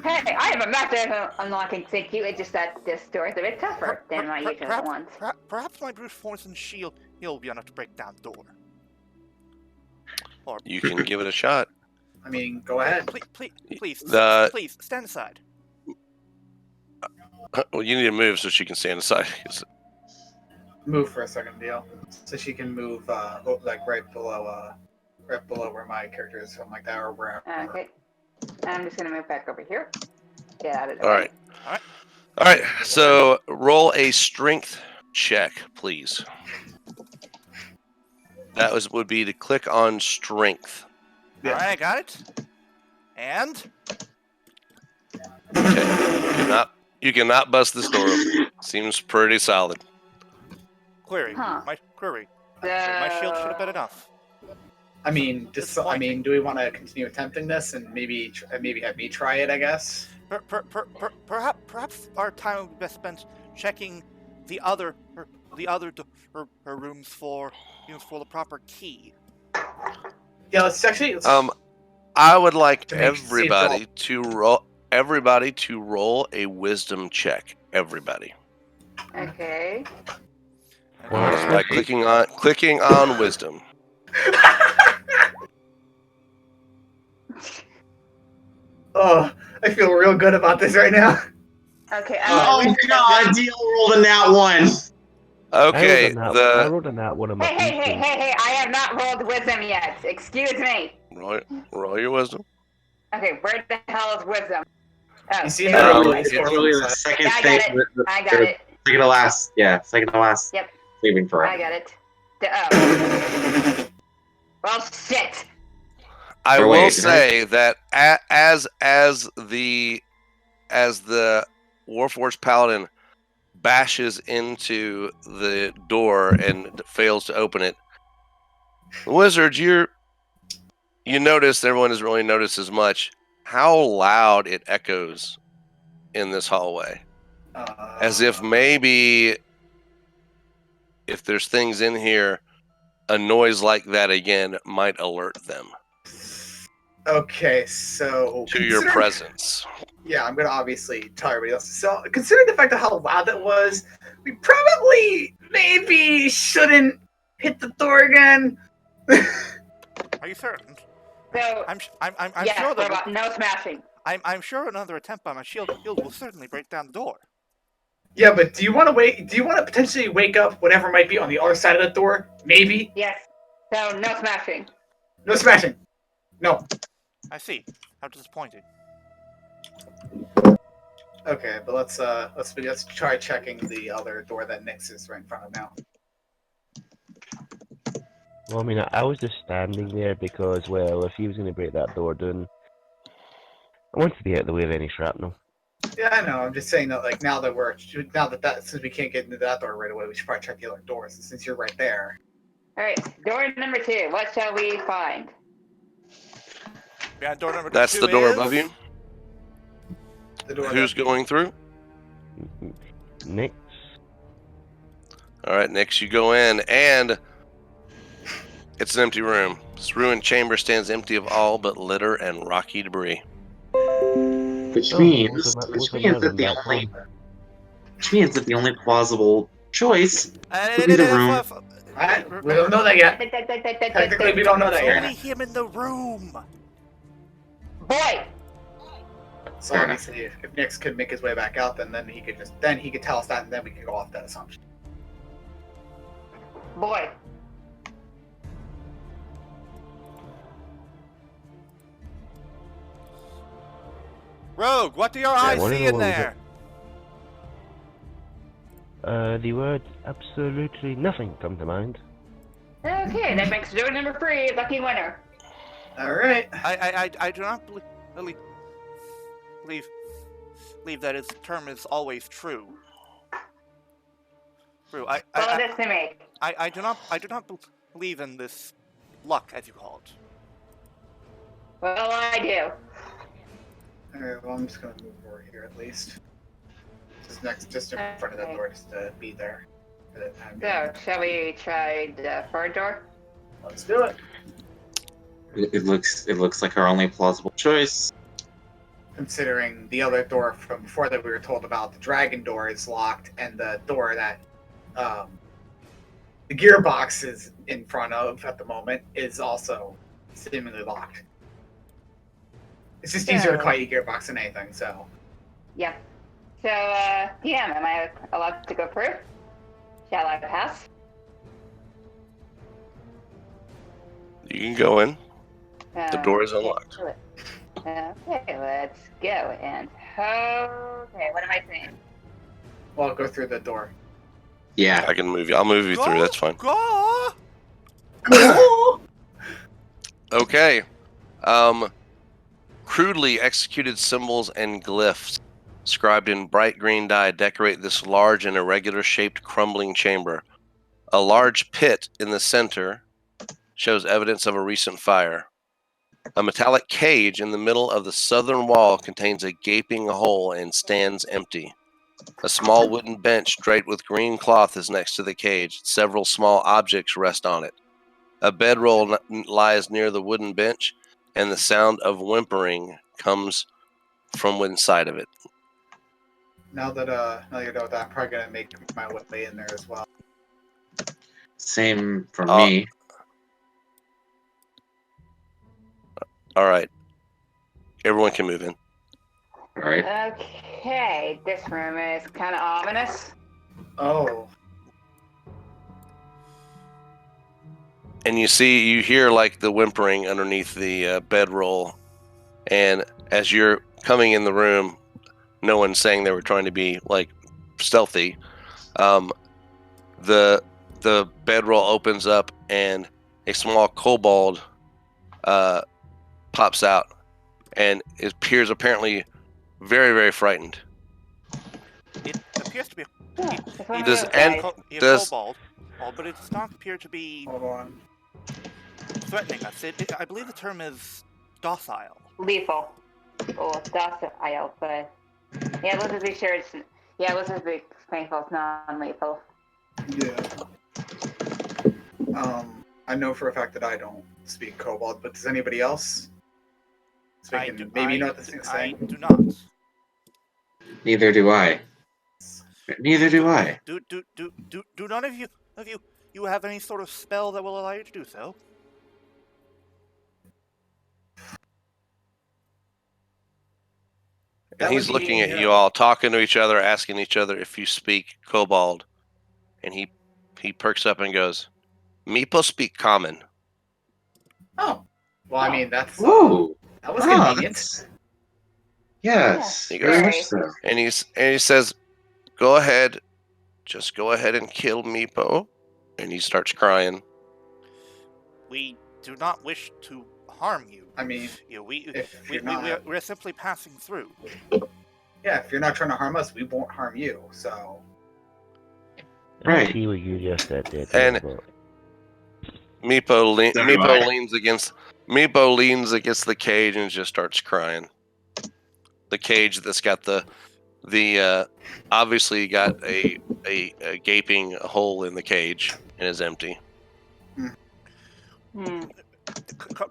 S3: Hey, I am a master of unlocking, thank you. It's just that this door is a bit tougher than my usual ones.
S1: Perhaps my brute force and shield will be enough to break down the door. Or
S5: You can give it a shot.
S4: I mean, go ahead.
S1: please stand aside.
S5: Well, you need to move so she can stand aside.
S4: Move for a second, deal. So she can move, like right below where my character is, something like that, or wherever.
S3: Okay. I'm just gonna move back over here. Get out of the
S5: All
S3: way.
S5: right. All right. So roll a strength check, please. That would be to click on strength.
S4: Yeah.
S1: All right, I got it. And
S5: Okay. You cannot bust this door open. Seems pretty solid.
S1: query,
S3: Huh.
S1: my shield should have been enough.
S4: I mean, do we want to continue attempting this and maybe have me try it? I guess.
S1: Perhaps our time would be best spent checking the other rooms for the proper key.
S4: Yeah, let's actually.
S5: I would like
S4: To make safe
S5: everybody to roll a wisdom check. Everybody.
S3: Okay.
S5: Just by clicking on wisdom.
S4: Oh, I feel real good about this right now.
S3: Okay.
S2: Oh god, Deal rolled a nat one.
S5: Okay.
S6: I rolled a nat one on my
S3: Hey! I have not rolled wisdom yet. Excuse me.
S5: Roll your wisdom.
S3: Okay, where the hell is wisdom? Oh,
S4: You see
S3: there
S4: that
S3: it
S4: earlier?
S3: is.
S4: It's
S2: Earlier the second
S3: I got
S2: thing.
S3: it. I got it.
S2: Second to last. Yeah, second to last.
S3: Yep.
S2: Saving throw.
S3: I got it. Oh. Well, shit.
S5: I
S2: Or
S5: will
S2: wait,
S5: say that as the Warforged Paladin bashes into the door and fails to open it, the wizard, you notice, everyone doesn't really notice as much, how loud it echoes in this hallway. As if maybe if there's things in here, a noise like that again might alert them
S4: Okay, so
S5: to your presence.
S4: Yeah, I'm gonna obviously tell everybody else. So, considering the fact of how loud that was, we probably maybe shouldn't hit the door again.
S1: Are you certain?
S3: So,
S1: I'm
S3: yeah,
S1: sure that
S3: about no smashing.
S1: I'm sure another attempt by my shield will certainly break down the door.
S4: Yeah, but do you want to wait? Do you want to potentially wake up whatever might be on the other side of the door? Maybe.
S3: Yes. So, no smashing.
S4: No smashing. No.
S1: I see. How disappointing.
S4: Okay, but let's try checking the other door that Nyx is right in front of now.
S6: Well, I mean, I was just standing there because, well, if he was going to break that door down, I wanted to be out of the way of any shrapnel.
S4: Yeah, I know. I'm just saying that, like, now that since we can't get into that door right away, we should probably check the other doors. Since you're right there.
S3: All right, door number 2. What shall we find?
S1: Yeah, door number
S5: That's
S1: 2
S5: the door
S1: is...
S5: above you.
S4: The door
S5: Who's going through?
S6: Nyx.
S5: All right, next you go in, and it's an empty room. This ruined chamber stands empty of all but litter and rocky debris.
S2: Which
S6: Oh,
S2: means
S6: what's the matter with that
S2: the only plausible choice would be the room.
S4: We don't know that yet. Technically, we don't know that
S1: Only
S4: yet.
S1: him in the room.
S3: Boy!
S4: So obviously, if Nyx could make his way back out, then he could tell us that, and then we could go off that assumption.
S3: boy.
S1: Rogue, what do your eyes
S6: wanna
S1: see
S6: know
S1: in
S6: what was
S1: there?
S6: The words absolutely nothing come to mind.
S3: Okay, that makes door number 3 lucky winner.
S4: All right.
S1: I do not believe that his term is always true. True.
S3: Well, it is to me.
S1: I do not believe in this luck, as you call it.
S3: Well, I do.
S4: All right. Well, I'm just gonna move over here at least. Just in front of that door, just to be there. For the time being.
S3: So, shall we try the front door?
S4: Let's do it.
S2: It looks like our only plausible choice.
S4: Considering the other door from before that we were told about, the dragon door is locked, and the door that the gearbox is in front of at the moment is also seemingly locked. It's just easier to call you gearbox than anything, so.
S3: Yeah. So, PM, am I allowed to go through? Shall I pass?
S5: You can go in. The door is unlocked.
S3: Okay, let's go. And okay, what am I saying?
S4: Well, go through the door.
S2: Yeah.
S5: I can move you. I'll move you through. That's fine.
S1: Go!
S5: Okay. Crudely executed symbols and glyphs scribed in bright green dye decorate this large and irregular shaped crumbling chamber. A large pit in the center shows evidence of a recent fire. A metallic cage in the middle of the southern wall contains a gaping hole and stands empty. A small wooden bench draped with green cloth is next to the cage. Several small objects rest on it. A bedroll lies near the wooden bench, and the sound of whimpering comes from inside of it.
S4: Now that you're done with that, I'm probably gonna make my way in there as well.
S2: Same for me.
S5: All right. Everyone can move in.
S2: All right.
S3: Okay, this room is kind of ominous.
S4: Oh.
S5: And you hear like the whimpering underneath the bedroll. And as you're coming in the room, no one's saying they were trying to be like stealthy. The bedroll opens up and a small kobold pops out, and it appears apparently very, very frightened.
S1: It appears to be
S5: Does
S1: kobold, but it does not appear to be
S4: Hold on.
S1: threatening us. I believe the term is docile.
S3: Lethal. Or docile, but yeah, let's just be sure it's let's just be thankful it's non-lethal.
S4: Yeah. I know for a fact that I don't speak Kobold, but does anybody else?
S1: I
S4: Speaking,
S1: do,
S4: maybe
S1: I,
S4: not the same
S1: I
S4: thing.
S1: do not.
S2: Neither do I. Neither do I.
S1: Do none of you have any sort of spell that will allow you to do so?
S5: And he's looking at you all, talking to each other, asking each other if you speak Kobold. And he perks up and goes, Meepo speak common.
S4: Oh. Well, I mean, that's
S2: Ooh.
S4: that was convenient.
S2: Yes.
S5: He
S2: Very
S5: goes,
S2: much so.
S5: and he says, go ahead. Just go ahead and kill Meepo. And he starts crying.
S1: We do not wish to harm you.
S4: I mean,
S1: we're simply passing through.
S4: Yeah, if you're not trying to harm us, we won't harm you. So.
S2: Right.
S6: I see what you just said there.
S5: And Meepo leans against the cage and just starts crying. The cage that's got the obviously got a gaping hole in the cage and is empty.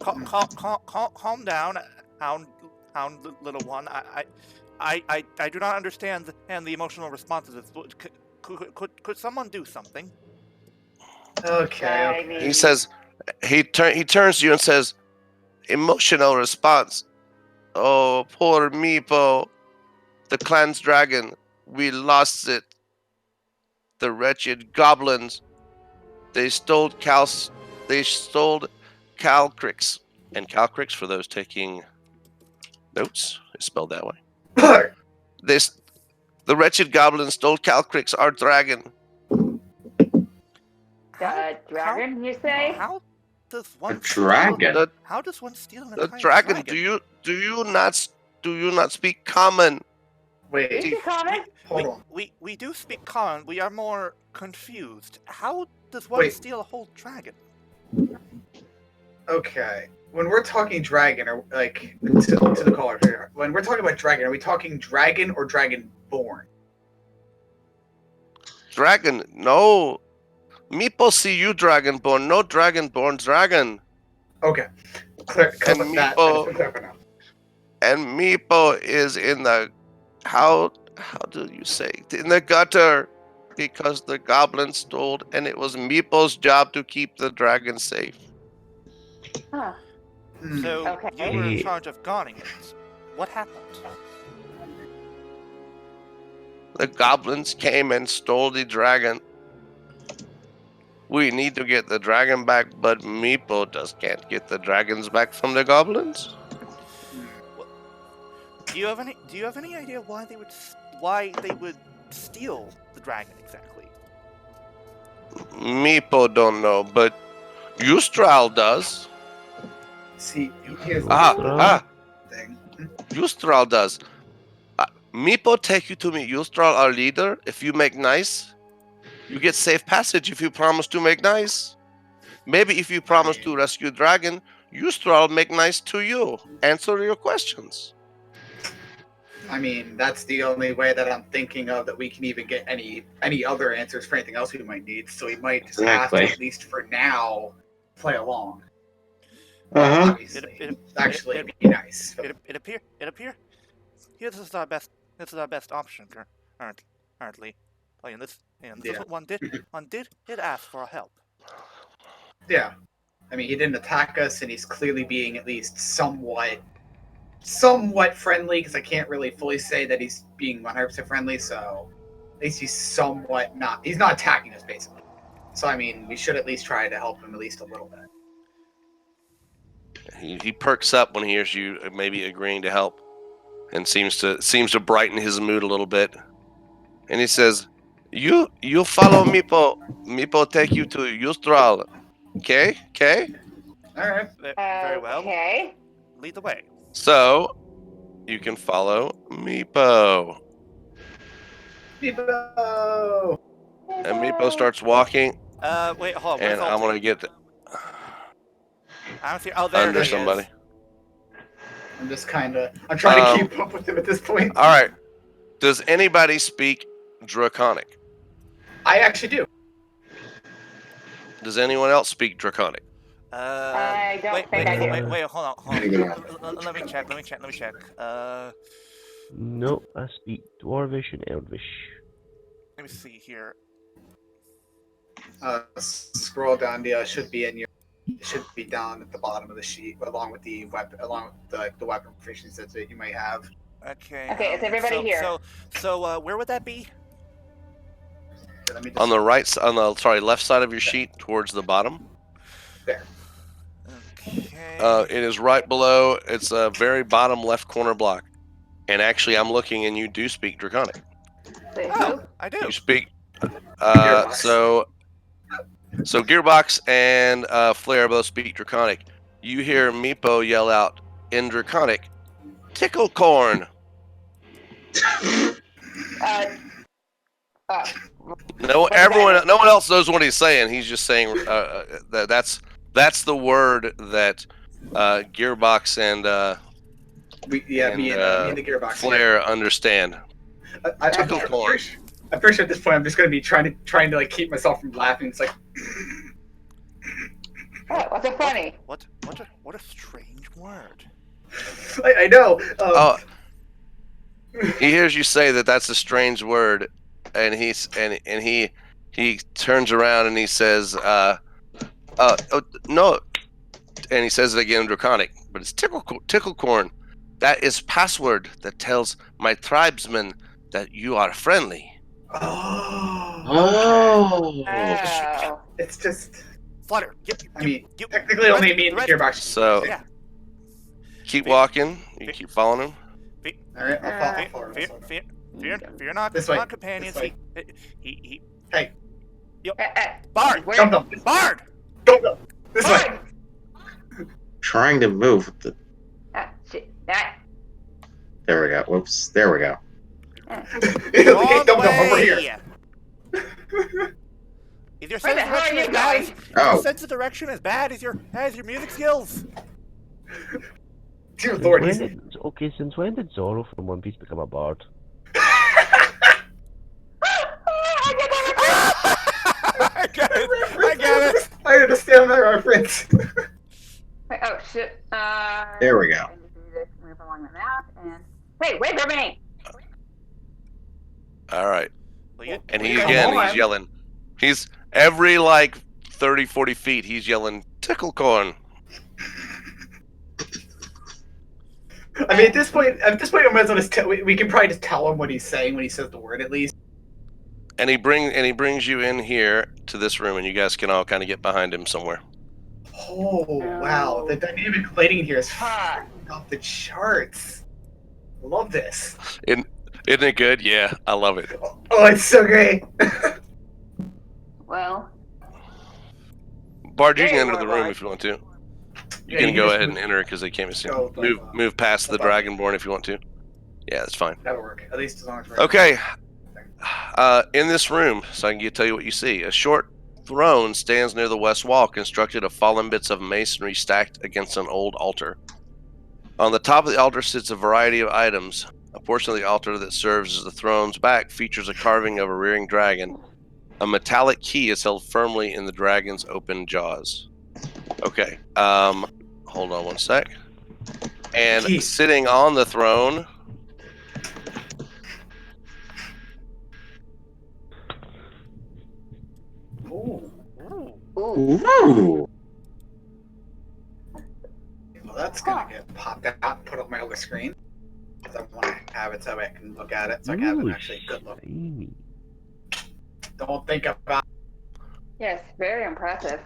S1: Calm down, hound little one. I do not understand the emotional responses. Could someone do something?
S4: Okay.
S5: He says, he turns to you and says, emotional response. Oh, poor Meepo. The clan's dragon. We lost it. The wretched goblins. They stole Calcrix. And Calcrix, for those taking notes, is spelled that way. The wretched goblin stole Calcrix, our dragon.
S3: Dragon, you say?
S1: How does
S2: A
S1: one
S2: dragon.
S1: How does one steal an
S5: The
S1: entire
S5: dragon. Do you not speak common?
S4: Wait,
S3: Is it common?
S4: hold on.
S1: We do speak common. We are more confused. How does one
S4: Wait.
S1: steal a whole dragon?
S4: Okay. When we're talking dragon, or like to the caller here, when we're talking about dragon, are we talking dragon or dragonborn?
S5: Dragon. No. Meeple see you dragonborn. No dragonborn dragon.
S4: Okay. Clear
S5: And
S4: with that.
S5: Meepo-
S4: That's clear for now.
S5: And Meepo is in the how do you say, in the gutter, because the goblin stole, and it was Meeple's job to keep the dragon safe.
S3: Huh.
S4: Hmm.
S1: So
S3: Okay.
S1: you were in charge of guarding it. What happened?
S5: The goblins came and stole the dragon. We need to get the dragon back, but Meepo can't get the dragons back from the goblins.
S1: Do you have any idea why they would steal the dragon exactly?
S5: Meepo don't know, but Ustral does.
S4: See, here's the thing.
S5: Ustral does. Meepo take you to meet Ustral, our leader. If you make nice, you get safe passage if you promise to make nice. Maybe if you promise to rescue dragon, Ustral make nice to you. Answer your questions.
S4: I mean, that's the only way that I'm thinking of that we can even get any other answers for anything else we might need. So we might just have to,
S2: Exactly.
S4: at least for now, play along.
S2: Uh-huh.
S4: Obviously, actually, be nice.
S1: It appear. Here, this is our best option currently. And this is what one did ask for help.
S4: Yeah. I mean, he didn't attack us, and he's clearly being at least somewhat friendly, because I can't really fully say that he's being 100% friendly, so at least he's somewhat not. He's not attacking us, basically. So, I mean, we should at least try to help him at least a little bit.
S5: He perks up when he hears you maybe agreeing to help, and seems to brighten his mood a little bit. And he says, "You follow Meepo. Meepo take you to Ustral. Okay?
S4: All right.
S1: Very well.
S3: Okay.
S1: Lead the way.
S5: So you can follow Meepo."
S4: Meepo!
S5: And Meepo starts walking,
S1: Wait, hold on.
S5: and I'm gonna get
S1: I don't see. Oh, there
S5: under
S1: he
S5: somebody.
S1: is.
S4: I'm just kind of. I'm trying to keep up with him at this point.
S5: All right. Does anybody speak Draconic?
S4: I actually do.
S5: Does anyone else speak Draconic?
S3: I don't think I do.
S1: Wait, hold on. Let me check.
S6: No, I speak Dwarvish and Elvish.
S1: Let me see here.
S4: Scroll down. It should be in your. It should be down at the bottom of the sheet, along with the weapon, the weapon proficiencies that you might have.
S1: Okay.
S3: Okay, is everybody here?
S1: So, where would that be?
S4: So let me just,
S5: On the left side of your sheet, towards the bottom.
S4: there.
S1: Okay.
S5: It is right below. It's a very bottom left corner block. And actually, I'm looking, and you do speak Draconic.
S3: Wait,
S1: Oh,
S3: who?
S1: I do.
S5: You speak.
S4: Gearbox.
S5: So Gearbox and Flare both speak Draconic. You hear Meepo yell out in Draconic, "Tickle corn!" No one else knows what he's saying. He's just saying that's the word that Gearbox and
S4: Me and the Gearbox.
S5: Flare understand. Tickle corn.
S4: I'm pretty sure at this point I'm just going to be trying to like keep myself from laughing. It's like,
S3: Oh, what's so funny?
S1: What a strange word.
S4: I know.
S5: He hears you say that that's a strange word, and he turns around and he says, no, and he says it again in Draconic, but it's tickle corn. That is password that tells my tribesmen that you are friendly.
S4: Oh.
S2: Oh.
S3: Oh.
S4: It's just.
S1: Flutter.
S4: Technically, only me and the gearbox.
S5: So,
S1: Yeah.
S5: keep walking. You keep following him.
S4: All right, I'll follow.
S1: Fear not,
S4: This way.
S1: not companions.
S4: This way.
S1: He.
S4: Hey.
S1: Bard.
S4: Jump them.
S1: Bard.
S4: Don't go. This way.
S2: Trying to move.
S3: Shit.
S2: There we go. Whoops. There we go.
S1: Wrong
S4: Don't
S1: way.
S4: over here.
S1: Is your
S3: Where
S1: sense
S3: the
S1: of
S3: hell are
S1: direction
S3: you
S1: as bad?
S3: guys?
S1: Is your
S2: Oh.
S1: sense of direction as bad as your music skills?
S4: Dear Lord, he's...
S6: Since when did Zoro from One Piece become a bard?
S1: I get it.
S4: I understand that reference.
S3: Wait, oh shit.
S2: There we go.
S3: I need to do this, move along the map, and hey, wait for me!
S5: All right.
S1: Well,
S5: And
S4: Come
S5: he's yelling. He's every 30, 40 feet, he's yelling, tickle corn.
S4: I mean, at this point, I might as well just we can probably just tell him what he's saying when he says the word at least.
S5: And he brings you in here to this room, and you guys can all kind of get behind him somewhere.
S4: Oh wow, the dynamic lighting here is off the charts. Love this.
S5: Isn't it good? Yeah, I love it.
S4: Oh, it's so great.
S3: Well,
S5: Bard, you can
S3: Hey,
S5: enter the room
S3: Bard.
S5: if you want to. You
S4: Yeah,
S5: can
S4: you
S5: go
S4: just
S5: ahead
S4: move-
S5: and enter because they can't see.
S4: Go,
S5: Move past the
S4: above.
S5: Dragonborn if you want to. Yeah, that's fine.
S4: That'll work. At least as long as we're
S5: Okay. In this room, so I can tell you what you see. A short throne stands near the west wall, constructed of fallen bits of masonry stacked against an old altar. On the top of the altar sits a variety of items. A portion of the altar that serves as the throne's back features a carving of a rearing dragon. A metallic key is held firmly in the dragon's open jaws. Okay. Hold on one sec. And
S4: Key.
S5: sitting on the throne.
S4: Ooh.
S2: Ooh.
S4: Well, that's gonna get popped out and put on my other screen. Because I want to have it so I can look at it, so I can have an actually good look.
S6: Shiny.
S4: Don't think about.
S3: yes, very impressive.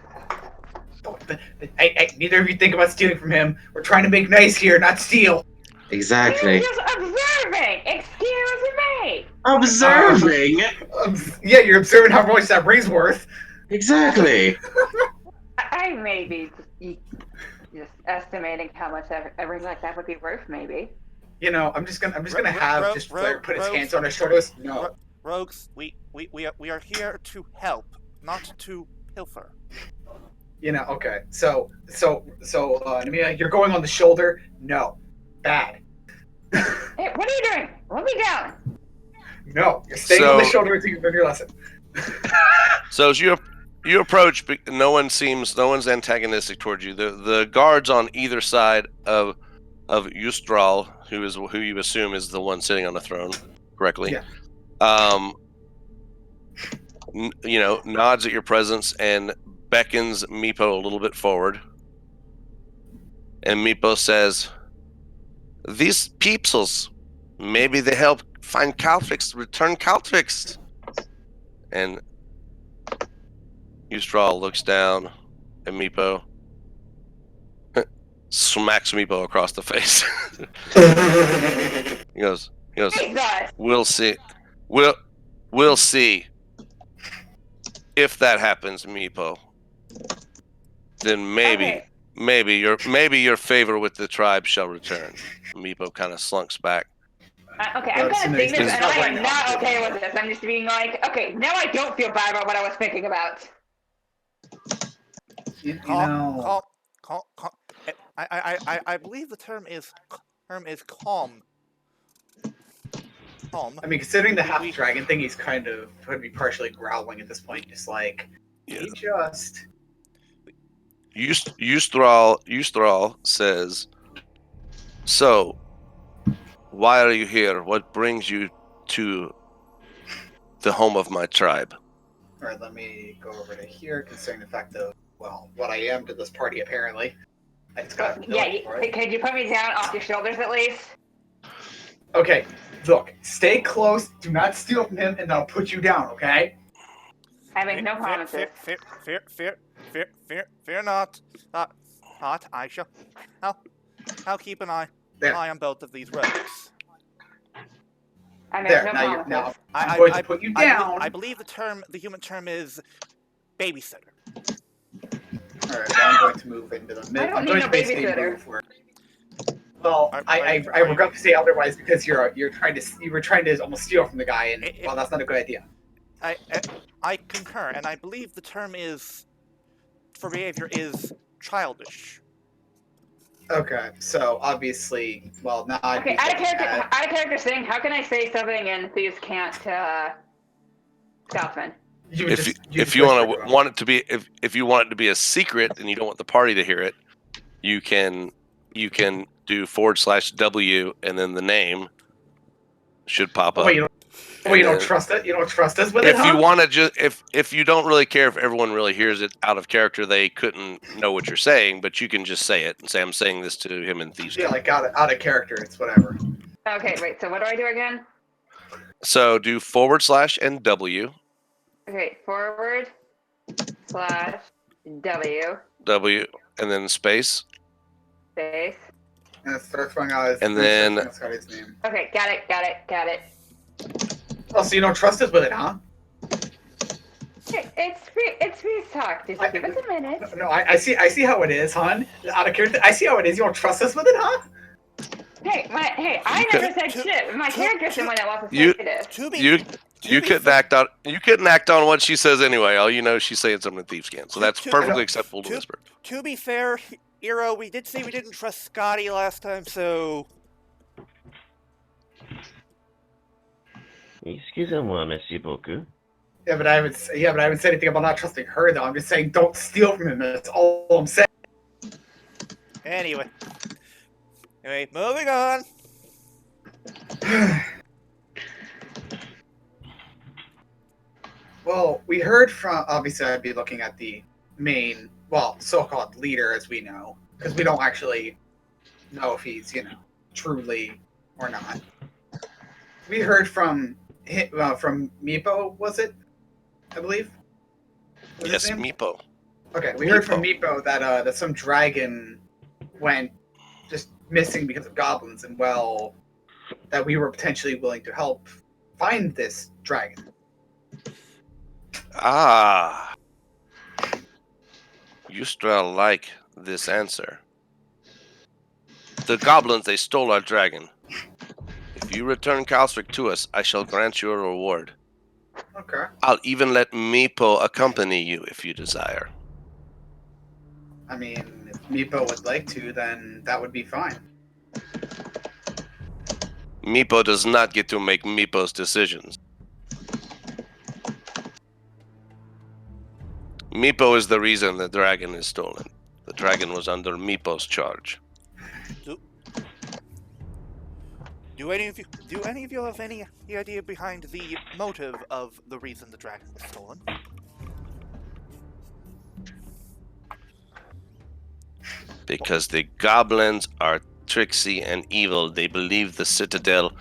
S4: Hey, neither of you think about stealing from him. We're trying to make nice here, not steal.
S2: Exactly.
S3: You're just observing! Excuse me!
S2: Observing.
S4: Yeah, you're observing how much that ring's worth.
S2: Exactly.
S3: I may be just estimating how much everything like that would be worth, maybe.
S4: You know, I'm just gonna have Flair put his hands on his shoulders. No.
S1: Rogues, we are here to help, not to pilfer.
S4: You know, okay. So, Namia, you're going on the shoulder? No. Bad.
S3: Hey, what are you doing? Let me down!
S4: No. You're staying on the
S5: So-
S4: shoulder until you learn your lesson.
S5: So as you approach, but no one's antagonistic towards you. The guards on either side of Ustral, who you assume is the one sitting on the throne, correctly.
S4: Yeah.
S5: Nods at your presence and beckons Meepo a little bit forward. And Meepo says, "These peepsels, maybe they help find Calfix, return Calfix." And Ustral looks down at Meepo, smacks Meepo across the face. He goes,
S3: Jesus!
S5: "We'll see. We'll see. If that happens, Meepo, then maybe your favor with the tribe shall return." Meepo kind of slunks back.
S3: Okay, I'm
S4: That's
S3: kind of seeing this,
S4: amazing.
S3: and I am not okay with this. I'm just being like, okay, now I don't feel bad about what I was thinking about.
S1: I believe the term is calm. Calm.
S4: I mean, considering the half dragon thing, he's kind of going to be partially growling at this point. Just like,
S5: Yeah.
S4: he just.
S5: Ustral says, "So, why are you here? What brings you to the home of my tribe?"
S4: All right, let me go over to here, considering the fact of, well, what I am to this party, apparently. I just got
S3: Could you put me down off your shoulders at least?
S4: Okay, look, stay close, do not steal from him, and I'll put you down, okay?
S3: I make no promises.
S1: Fear not. I shall. I'll keep an eye on both of these rogues.
S3: I make
S4: There,
S3: no
S4: now
S3: promises.
S4: I'm going to put you down.
S1: I believe the human term is babysitter.
S4: Alright, well, I'm going to move into the middle.
S3: I don't
S4: I'm
S3: need
S4: going
S3: no
S4: to basically
S3: babysitter.
S4: move where. Well, I
S1: Are
S4: regret to say otherwise because you were trying to almost steal from the guy, and well, that's not a good idea.
S1: I concur, and I believe the term for behavior is childish.
S4: Okay, so obviously, well, now I'd
S3: Okay,
S4: be
S3: out of
S4: looking at-
S3: character thing. How can I say something and thieves can't Scotsman?
S5: If you want it to be if you want it to be a secret and you don't want the party to hear it, you can do /W and then the name should pop up.
S4: Wait, you don't trust it? You don't trust us with it, huh?
S5: If you want to just if you don't really care if everyone really hears it out of character, they couldn't know what you're saying, but you can just say it and say I'm saying this to him in Thieves.
S4: Yeah, like out of character, it's whatever.
S3: Okay, wait. So what do I do again?
S5: So do / and W.
S3: Okay, /W
S5: W and then space.
S3: space.
S4: And it starts throwing out his,
S5: And then-
S4: Scotty's name.
S3: Okay, got it.
S4: Oh, so you don't trust us with it, huh?
S3: Okay, it's free talk. Just give us a minute.
S4: No, I see how it is, hon. Out of character, I see how it is. You don't trust us with it, huh?
S3: Hey, I never said shit. My character's the one that wants to
S5: You-
S3: say this.
S5: You couldn't act on what she says anyway. All you know, she's saying something Thieves can. So that's perfectly acceptable to whisper.
S1: To be fair, Hiiro, we did say we didn't trust Scotty last time, so
S6: Excusez-moi, monsieur beaucoup.
S4: Yeah, but I haven't said anything about not trusting her, though. I'm just saying don't steal from him. That's all I'm saying.
S1: anyway, moving on.
S4: Well, we heard from, obviously I'd be looking at the main, well, so-called leader, as we know, because we don't actually know if he's, truly or not. We heard from Meepo, was it? I believe? Was his
S5: Yes,
S4: name?
S5: Meepo.
S4: Okay, we heard from Meepo that some dragon went just missing because of goblins, and well, that we were potentially willing to help find this dragon.
S5: Ah. You still like this answer. The goblins, they stole our dragon. If you return Calstrick to us, I shall grant you a reward.
S4: Okay.
S5: I'll even let Meepo accompany you if you desire.
S4: I mean, if Meepo would like to, then that would be fine.
S5: Meepo does not get to make Meepo's decisions. Meepo is the reason the dragon is stolen. The dragon was under Meepo's charge.
S1: Do any of you have any idea behind the motive of the reason the dragon was stolen?
S5: Because the goblins are tricksy and evil. They believe the citadel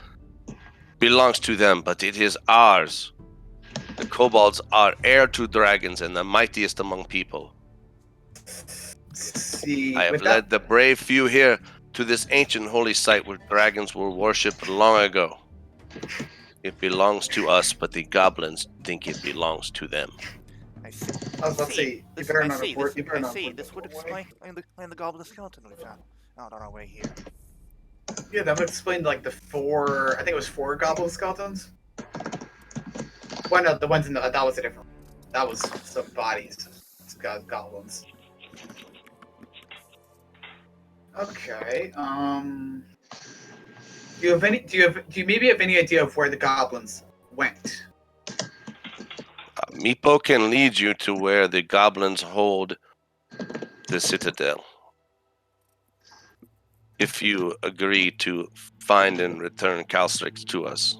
S5: belongs to them, but it is ours. The kobolds are heir to dragons and the mightiest among people.
S4: See,
S5: I have
S4: with
S5: led the brave few here to this ancient holy site where dragons were worshipped long ago. It belongs to us, but the goblins think it belongs to them.
S1: I see.
S4: I was about to say, you better not report. You better not report
S1: This would explain the goblin skeleton we found out on our way here.
S4: Yeah, that would explain like the four. I think it was 4 goblin skeletons. Well, no, the ones in that was a different. That was some bodies, goblins. Okay. Do you maybe have any idea of where the goblins went?
S5: Meepo can lead you to where the goblins hold the citadel. If you agree to find and return Calstrix to us.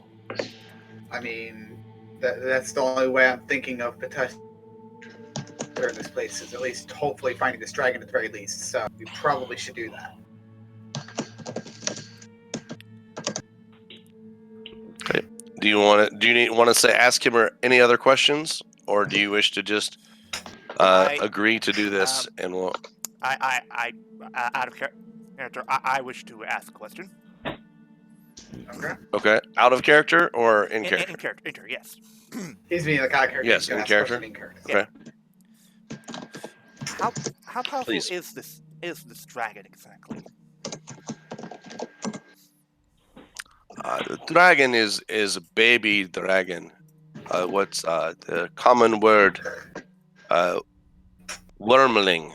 S4: I mean, that's the only way I'm thinking of potentially in this place is at least hopefully finding this dragon at the very least. So we probably should do that.
S5: Do you want to ask him or any other questions, or do you wish to just agree to do this? And we'll.
S1: Out of character, I wish to ask a question.
S4: Okay.
S5: Okay, out of character or in character?
S1: In character, yes.
S4: He's being like out of character.
S5: Yes,
S4: He's gonna
S5: in
S4: ask
S5: character.
S4: question in character.
S5: Okay.
S1: How powerful
S5: Please.
S1: is this dragon exactly?
S5: The dragon is a baby dragon. What's the common word? Wormling.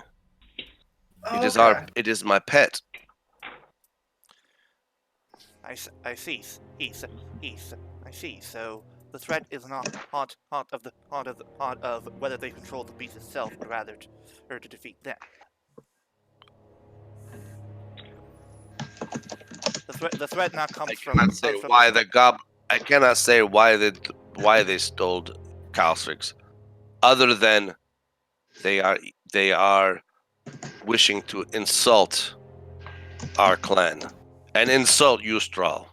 S4: Oh,
S5: It is my pet.
S1: I see. I see. So the threat is not haunt of whether they control the beast itself, but rather to defeat them. The threat now comes
S5: I
S1: from.
S5: cannot say why I cannot say why they stole Calstrix, other than they are wishing to insult our clan and insult Ustral.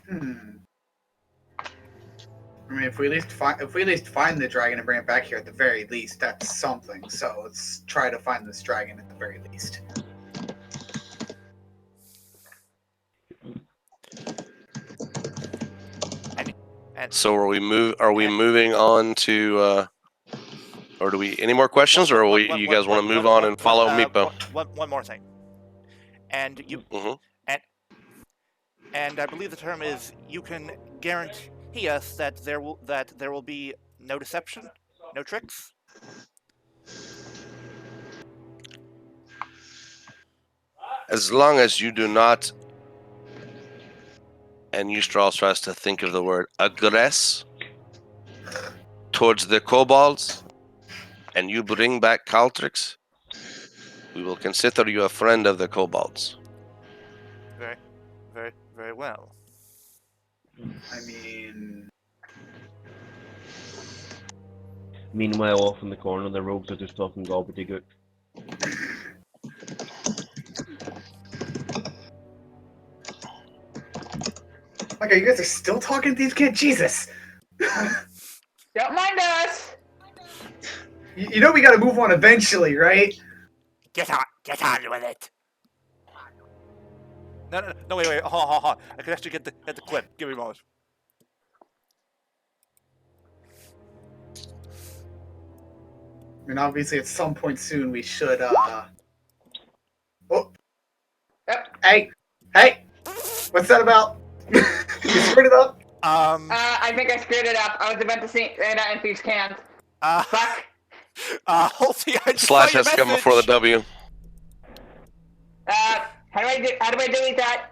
S4: I mean, if we at least find the dragon and bring it back here, at the very least, that's something. So let's try to find this dragon at the very least.
S1: And
S5: So are we moving on to or do we any more questions, or you guys want to move on and follow Meepo?
S1: One more thing. And you and I believe the term is you can guarantee us that there will be no deception, no tricks.
S5: As long as you do not, and Ustral tries to think of the word aggress towards the kobolds, and you bring back Caltrix, we will consider you a friend of the kobolds.
S1: Very well.
S4: I mean,
S6: Meanwhile, off in the corner, the rogues are just talking gobbledygook.
S4: okay, you guys are still talking to these kids? Jesus!
S3: Don't mind us.
S4: You know we gotta move on eventually, right?
S1: Get on with it. No, wait, hold on. I can actually get the clip. Give me a moment.
S4: I mean, obviously, at some point soon, we should, Oh!
S3: Yep.
S4: Hey! What's that about? You screwed it up?
S3: I think I screwed it up. I was about to say that in these cans. Fuck.
S1: Ulti, I just
S5: Slash
S1: saw your
S5: has to come
S1: message.
S5: before the W.
S3: How do I delete that?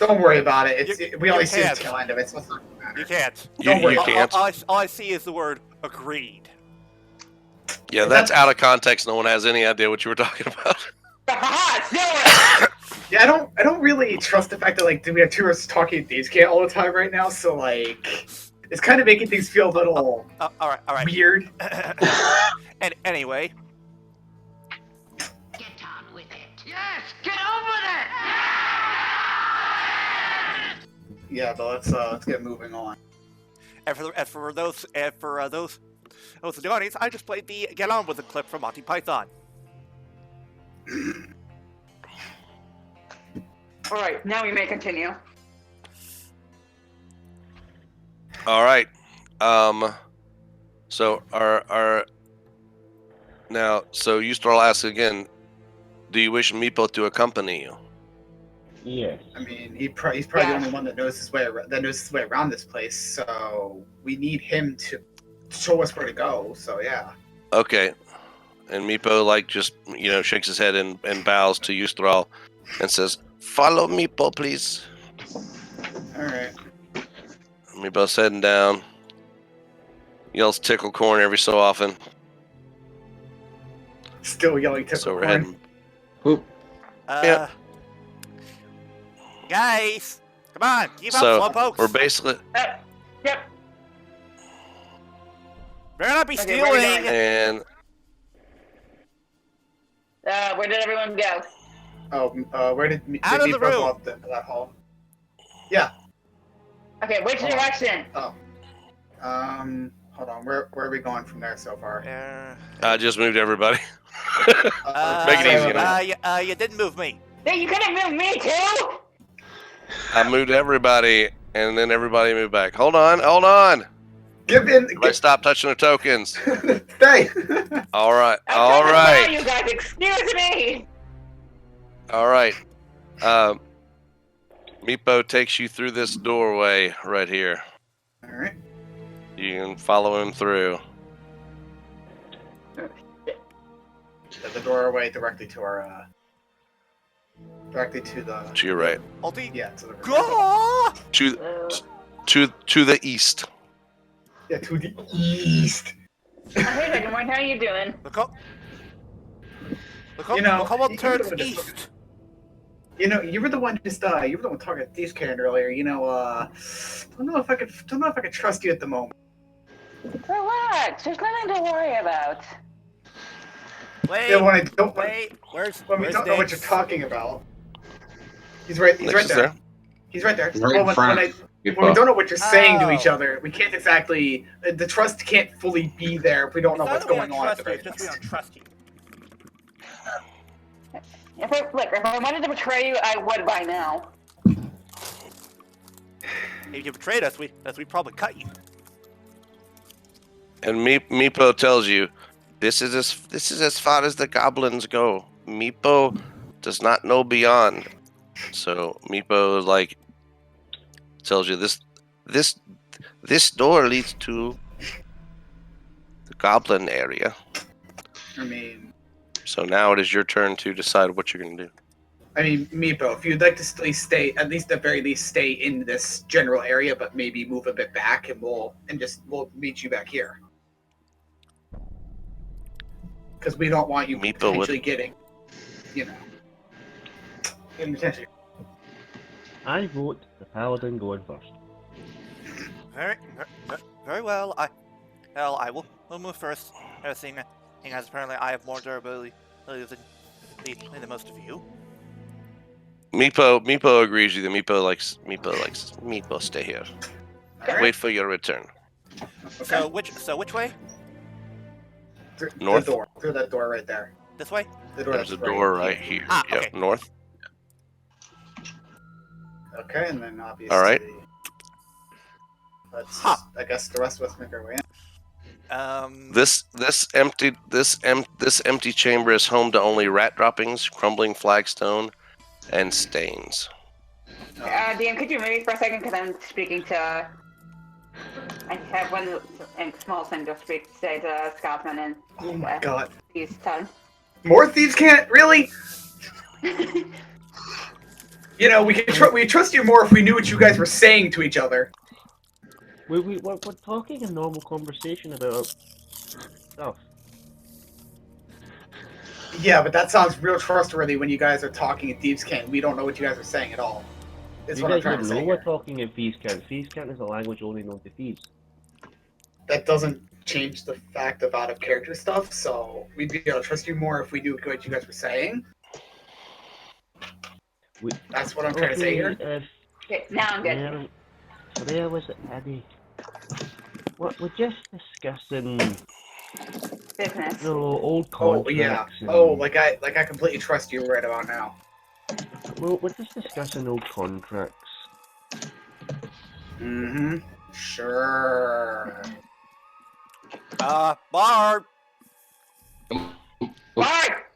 S4: Don't worry about it. We
S1: you
S4: only see the
S1: can't.
S4: tail end of it, so it's not gonna matter.
S1: You can't.
S4: Don't worry
S5: You
S4: about
S5: can't.
S1: All I see is the word agreed.
S5: Yeah, that's out of context. No one has any idea what you were talking about.
S4: Yeah, I don't really trust the fact that like we have tourists talking these kids all the time right now, so like it's kind of making things feel a little
S1: all right.
S4: weird.
S1: And anyway,
S8: Get on with it. Yes, get on with it.
S4: Yeah, but let's get moving on.
S1: and for those in the audience, I just played the "Get On With It" clip from Monty Python.
S3: All right, now we may continue.
S5: All right. So our now, so Ustral asks again, do you wish Meepo to accompany you?
S6: Yes.
S4: I mean, he's probably the only one that knows his way around this place. So we need him to show us where to go. So yeah.
S5: Okay. And Meepo just shakes his head and bows to Ustral and says, "Follow Meepo, please."
S4: All right.
S5: Meepo's heading down. Yells tickle corn every so often.
S4: Still yelling tickle
S5: So we're
S4: corn.
S5: heading. Yeah.
S1: Guys, come on, keep up,
S5: So
S1: slowpokes.
S5: we're basically
S3: Yep.
S1: Better not be
S3: Okay, where we
S1: stealing.
S3: going?
S5: and
S3: Where did everyone go?
S4: Oh, where did
S1: Out of
S4: Meepo
S1: the
S4: go
S1: room.
S4: up that hall? Yeah.
S3: Okay, which direction?
S4: Hold on Where are we going from there so far?
S5: I just moved everybody.
S1: Uh,
S5: Make it easy now.
S1: You didn't move me.
S3: Hey, you gonna move me too?
S5: I moved everybody, and then everybody moved back. Hold on.
S4: Give in.
S5: I stopped touching the tokens.
S4: Stay.
S5: All right.
S3: I'm trying to tell you guys, excuse me.
S5: All right. Meepo takes you through this doorway right here.
S4: All right.
S5: You can follow him through.
S4: The doorway directly to our. Directly to the.
S5: To your right.
S1: Ulti.
S4: Yeah. To the.
S1: Go!
S5: To the east.
S4: Yeah, to the east.
S3: Hey, good morning. How are you doing?
S1: Look up.
S4: You know,
S1: look how it
S4: you
S1: turns
S4: were the-
S1: east.
S4: You know, you were the one talking to Thieves Karen earlier. You know, don't know if I could trust you at the moment.
S3: Relax. There's nothing to worry about.
S1: Wait,
S4: Yeah, when I don't,
S1: wait. Where's
S4: when we
S1: where's
S4: don't know what you're
S1: Nix?
S4: talking about. He's right
S5: Nix is
S4: there. He's right there.
S2: Right in front.
S4: When we don't know what you're saying to each other, we can't exactly. The trust can't fully be there if we don't know
S1: It's
S4: what's
S1: not that we
S4: going on. At
S1: don't
S4: the
S1: trust you,
S4: very
S1: it's just we
S4: least.
S1: don't trust you.
S3: If I wanted to betray you, I would by now.
S1: If you betrayed us, we probably cut you.
S5: And Meepo tells you, this is as far as the goblins go. Meepo does not know beyond. So Meepo like tells you this door leads to the goblin area.
S4: I mean,
S5: So now it is your turn to decide what you're gonna do.
S4: Meepo, if you'd like to at the very least, stay in this general area, but maybe move a bit back, and we'll meet you back here. Because we don't want you
S5: Meepo
S4: potentially getting attention.
S6: I vote the paladin going first.
S1: Very well. I will move first. Seeing as apparently I have more durability than most of you.
S5: Meepo agrees with you. Meepo stay here.
S4: Alright.
S5: Wait for your return.
S4: Okay.
S1: So which way?
S5: North.
S4: The door. Through that door right there.
S1: This way?
S4: The door.
S5: There's a
S4: that's
S5: door right here.
S1: Ah,
S5: Yep,
S1: okay.
S5: north.
S4: Okay, and then obviously.
S5: All right.
S4: Let's. I guess the rest of us make our way in.
S5: This empty chamber is home to only rat droppings, crumbling flagstone, and stains.
S3: DM, could you move for a second? Because I'm speaking to. I have one small thing to say to Scotsman and.
S4: Oh my god.
S3: He's done.
S4: More thieves can't really. You know, we trust you more if we knew what you guys were saying to each other.
S6: We're talking a normal conversation about stuff.
S4: Yeah, but that sounds real trustworthy when you guys are talking in Thieves' Cant. We don't know what you guys are saying at all. That's
S6: You
S4: what I'm
S6: guys
S4: trying
S6: don't
S4: to
S6: know
S4: say
S6: we're
S4: here.
S6: talking in Thieves' Cant. Thieves' Cant is a language only known to thieves.
S4: That doesn't change the fact of out of character stuff, so we'd be able to trust you more if we knew what you guys were saying. That's what I'm trying to say here.
S3: Okay, now I'm good.
S6: So there was Eddie. What we're just discussing
S3: Business.
S6: old
S4: Oh
S6: contracts.
S4: yeah.
S6: and-
S4: Oh, like I completely trust you right about now.
S6: Well, we're just discussing old contracts.
S4: Mm-hmm. Sure.
S1: Barb!
S3: Mark!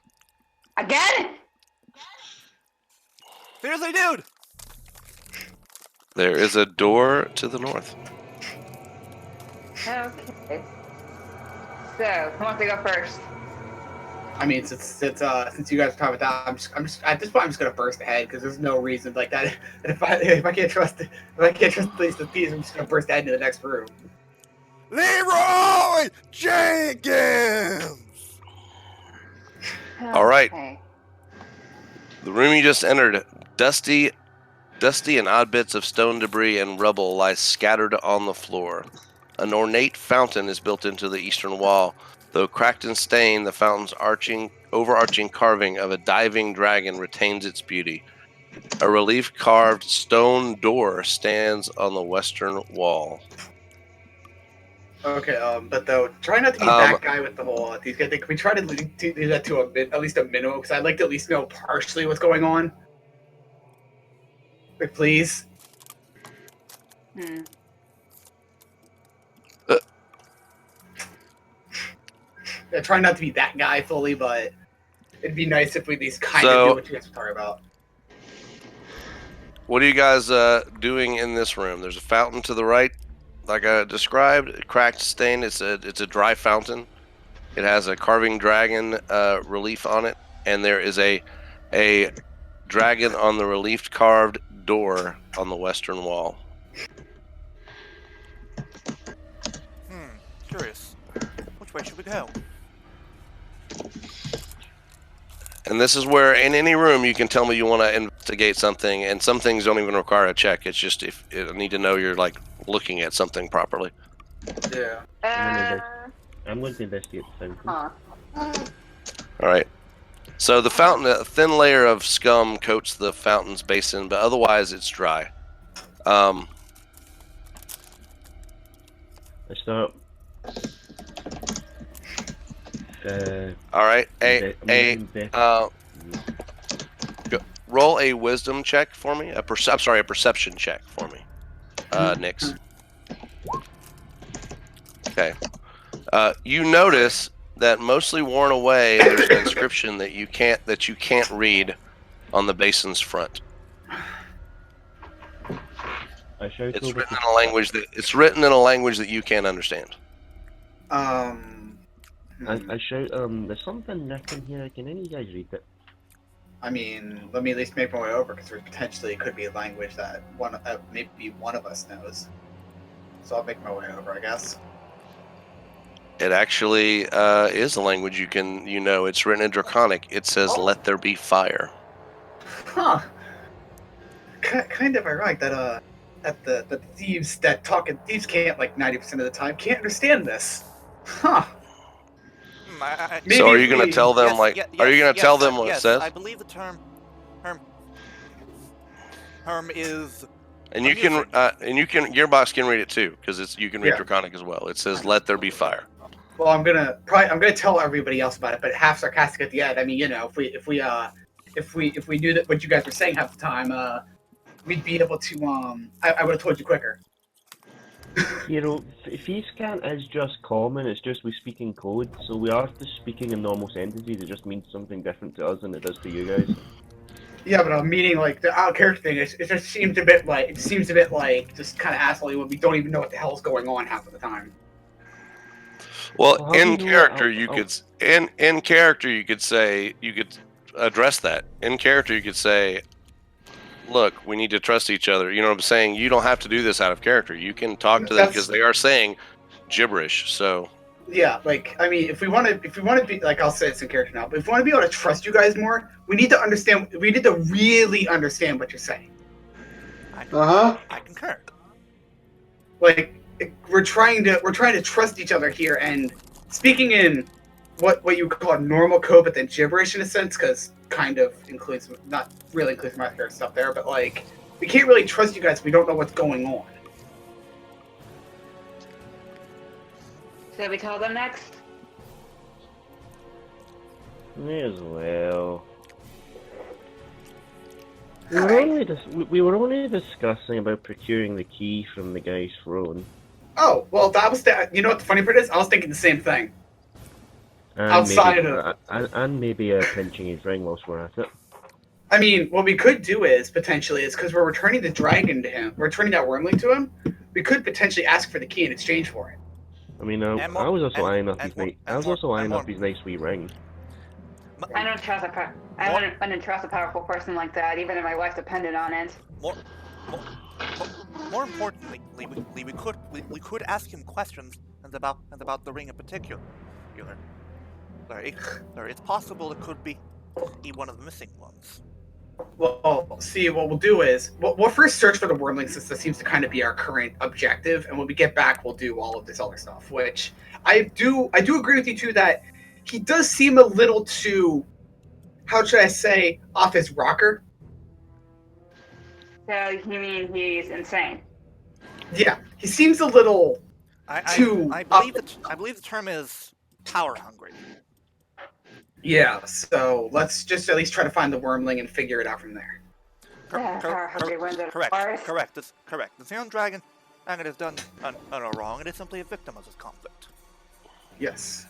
S3: Again?
S1: Seriously, dude!
S5: There is a door to the north.
S3: Okay. So, who wants to go first?
S4: I mean, since you guys are talking about that, I'm just at this point I'm just gonna burst ahead because there's no reason like that. If I can't trust at least the thieves, I'm just gonna burst ahead into the next room.
S1: Leroy Jenkins!
S5: All right.
S3: Okay.
S5: The room you just entered, dusty and odd bits of stone debris and rubble lie scattered on the floor. An ornate fountain is built into the eastern wall. Though cracked and stained, the fountain's overarching carving of a diving dragon retains its beauty. A relief-carved stone door stands on the western wall.
S4: Okay, but though, try not to be that guy with the whole these guys. Can we try to do that to at least a minimum? Because I'd like to at least know partially what's going on. Like, please. Yeah, try not to be that guy fully, but it'd be nice if we at least kind of knew what you guys were talking about.
S5: What are you guys doing in this room? There's a fountain to the right, like I described, a cracked stain. It's a dry fountain. It has a carving dragon relief on it, and there is a dragon on the relief carved door on the western wall.
S1: Curious. Which way should we go?
S5: And this is where, in any room, you can tell me you want to investigate something, and some things don't even require a check. It's just if I need to know you're like looking at something properly.
S4: Yeah.
S6: I'm going to investigate the fountain.
S5: All right. So the fountain, a thin layer of scum coats the fountain's basin, but otherwise it's dry.
S6: I start.
S5: All right. Roll a wisdom check for me. A perception check for me, Nix. Okay. You notice that mostly worn away, there's an inscription that you can't read on the basin's front. It's written in a language that you can't understand.
S6: I shout, there's something written here. Can any of you guys read it?
S4: I mean, let me at least make my way over, because potentially it could be a language that maybe one of us knows. So I'll make my way over, I guess.
S5: It actually is a language you know. It's written in Draconic. It says, "Let there be fire."
S4: Huh. Kind of ironic that the thieves thieves can't, like, 90% of the time can't understand this. Huh.
S5: So are you going to tell them are you going to tell them what it says?
S1: I believe the term is.
S5: And you can Gearbox can read it too, because you can read Draconic as well. It says, "Let there be fire."
S4: Well, I'm gonna tell everybody else about it, but half sarcastic at the end. I mean, you know, if we knew that what you guys were saying half the time, we'd be able to. I would have told you quicker.
S6: You know, face scan is just common. It's just we speak in code, so we are just speaking in normal sentences. It just means something different to us than it does to you guys.
S4: Yeah, but I'm meaning, like, the out character thing. It just seems a bit like just kind of assholey when we don't even know what the hell's going on half of the time.
S5: Well, in character you could say, you could address that. In character you could say, "Look, we need to trust each other." You know what I'm saying? You don't have to do this out of character. You can talk to them because they are saying gibberish. So
S4: yeah, like, I mean, if we want to be, like, I'll say it's in character now, but if we want to be able to trust you guys more, we need to understand. We need to really understand what you're saying.
S1: I concur.
S4: Like, we're trying to trust each other here, and speaking in what you would call normal code, but then gibberish in a sense, because kind of includes, not really includes my character stuff there, but, like, we can't really trust you guys if we don't know what's going on.
S3: Should we tell them next?
S6: May as well. We were only discussing about procuring the key from the guy's throne.
S4: Oh, well, that was you know what the funny part is? I was thinking the same thing.
S6: And maybe pinching his ring whilst we're at it.
S4: I mean, what we could do is, potentially, because we're returning the dragon to him, we're returning that wormling to him, we could potentially ask for the key in exchange for it.
S6: I mean, I was also eyeing up his nice wee ring.
S3: I don't trust wouldn't trust a powerful person like that, even if my life depended on it.
S1: More importantly, we could ask him questions about the ring in particular. It's possible it could be one of the missing ones.
S4: Well, see, what we'll do is we'll first search for the wormling, since that seems to kind of be our current objective, and when we get back, we'll do all of this other stuff. Which I do agree with you too that he does seem a little too, how should I say, off his rocker.
S3: So you mean he's insane?
S4: Yeah, he seems a little
S1: I believe the term is power hungry.
S4: Yeah, so let's just at least try to find the wormling and figure it out from there.
S1: Correct. Correct. The Xeon Dragon has done no wrong. It is simply a victim of this conflict.
S4: Yes.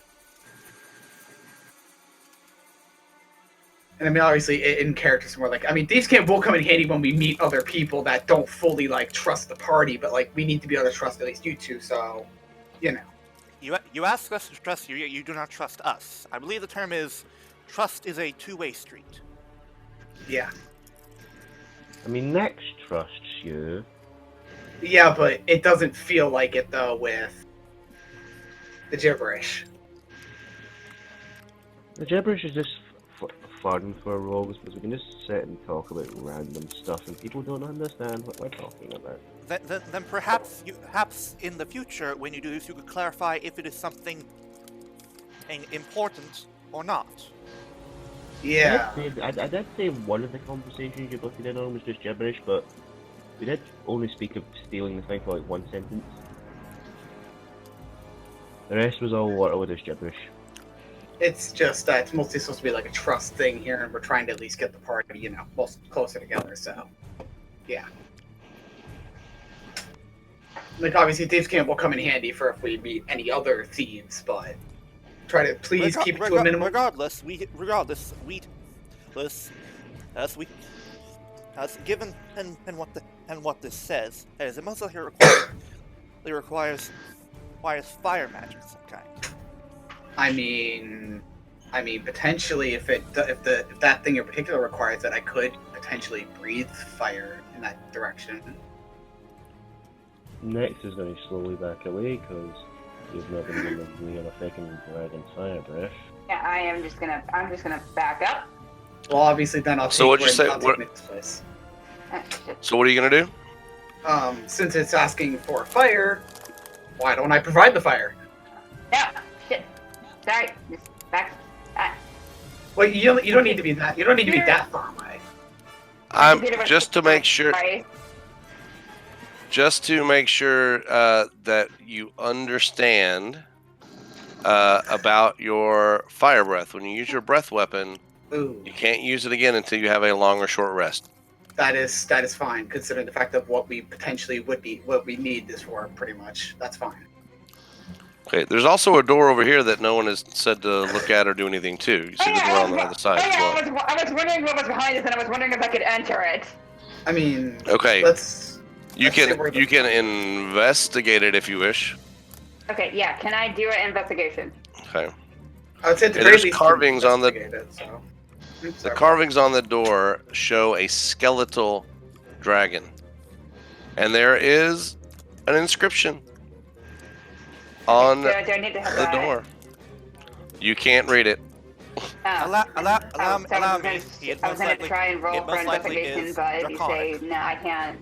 S4: And I mean, obviously, in characters, more like, I mean, these will come in handy when we meet other people that don't fully, like, trust the party, but, like, we need to be able to trust at least you two, so, you know.
S1: You ask us to trust you, yet you do not trust us. I believe the term is, trust is a two-way street.
S4: Yeah.
S6: I mean, Nex trusts you.
S4: Yeah, but it doesn't feel like it, though, with the gibberish.
S6: The gibberish is just fun for rogues because we can just sit and talk about random stuff and people don't understand what we're talking about.
S1: Then perhaps in the future, when you do this, you could clarify if it is something important or not.
S4: Yeah.
S6: I did say one of the conversations you both did on was just gibberish, but we did only speak of stealing the thing for like one sentence. The rest was all waterwood gibberish.
S4: It's just that it's mostly supposed to be like a trust thing here, and we're trying to at least get the party, you know, most closer together, so, yeah. Like, obviously, thieves' camp will come in handy for if we meet any other thieves, but try to please keep it to a minimum.
S1: Regardless, given what this says, is it most likely requires fire magic of some kind.
S4: I mean, potentially, if that thing in particular requires it, I could potentially breathe fire in that direction.
S6: Nex is going to slowly back away because he's not going to be living on a fucking dragon's fire breath.
S3: Yeah, I'm just gonna back up.
S4: Well, obviously, then I'll take Nick's place.
S5: So what are you gonna do?
S4: Since it's asking for fire, why don't I provide the fire?
S3: No, shit. Sorry, just back.
S4: Well, you don't need to be that. You don't need to be that far away.
S5: Just to make sure that you understand about your fire breath. When you use your breath weapon,
S4: Ooh.
S5: You can't use it again until you have a long or short rest.
S4: That is fine, considering the fact of what we potentially what we need this for. Pretty much, that's fine.
S5: Okay, there's also a door over here that no one has said to look at or do anything to. You see the door on the other side as well.
S3: I was wondering what was behind this, and I was wondering if I could enter it.
S4: I mean,
S5: okay. You can investigate it if you wish.
S3: Okay, yeah. Can I do an investigation?
S5: Okay.
S4: I would say
S5: there's carvings on the carvings on the door show a skeletal dragon, and there is an inscription on the door. You can't read it.
S1: Allow me.
S3: I was going to try and roll for investigation, but if you say no, I can't.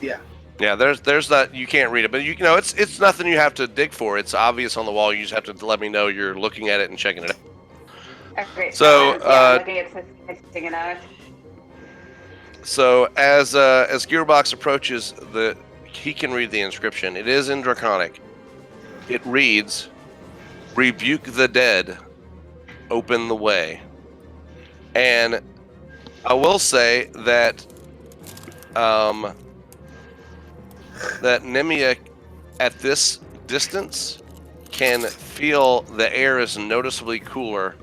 S4: Yeah.
S5: Yeah, there's that. You can't read it, but you know it's nothing you have to dig for. It's obvious on the wall. You just have to let me know you're looking at it and checking it out.
S3: Okay.
S5: So
S3: looking at it out.
S5: So as Gearbox approaches, he can read the inscription. It is in Draconic. It reads, "Rebuke the dead, open the way." And I will say that that Nemia, at this distance, can feel the air is noticeably cooler,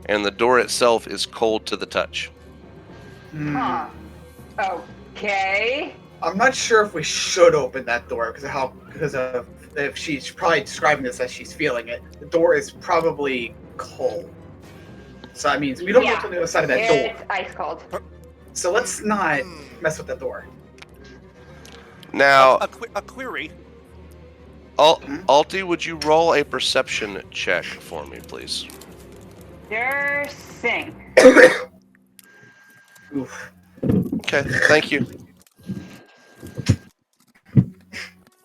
S5: and the door itself is cold to the touch.
S3: Huh. Okay.
S4: I'm not sure if we should open that door because of if she's probably describing this as she's feeling it. The door is probably cold, so that means we don't go to the other side of that door.
S3: It's ice cold.
S4: So let's not mess with that door.
S5: Now,
S1: a query.
S5: Ulti, would you roll a perception check for me, please?
S3: Sure thing.
S4: Oof.
S5: Okay, thank you.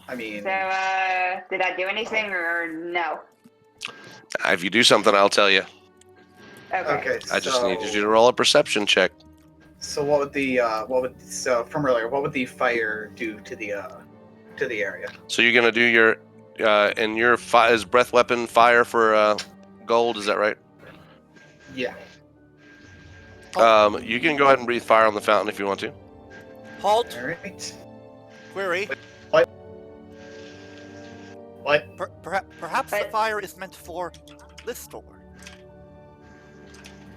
S4: I mean,
S3: so did I do anything or no?
S5: If you do something, I'll tell you.
S4: Okay.
S5: I just needed you to roll a perception check.
S4: So what would from earlier? What would the fire do to the area?
S5: So you're gonna do and your is breath weapon fire for gold? Is that right?
S4: Yeah.
S5: You can go ahead and breathe fire on the fountain if you want to.
S1: Halt.
S4: All right.
S1: Query.
S4: What? What?
S1: Perhaps the fire is meant for this door.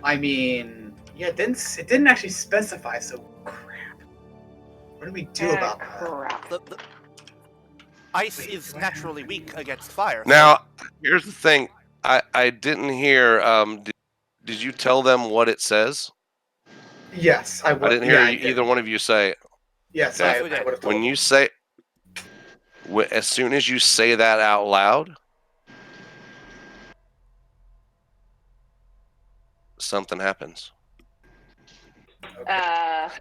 S4: I mean, yeah, it didn't actually specify. So crap. What do we do about that?
S3: Crap.
S1: The ice is naturally weak against fire.
S5: Now, here's the thing. I didn't hear. Did you tell them what it says?
S4: Yes, I would.
S5: I didn't hear either one of you say it.
S4: Yes,
S1: Yes,
S4: I
S1: we did.
S4: would have told
S5: When
S4: them.
S5: you say, as soon as you say that out loud, something happens.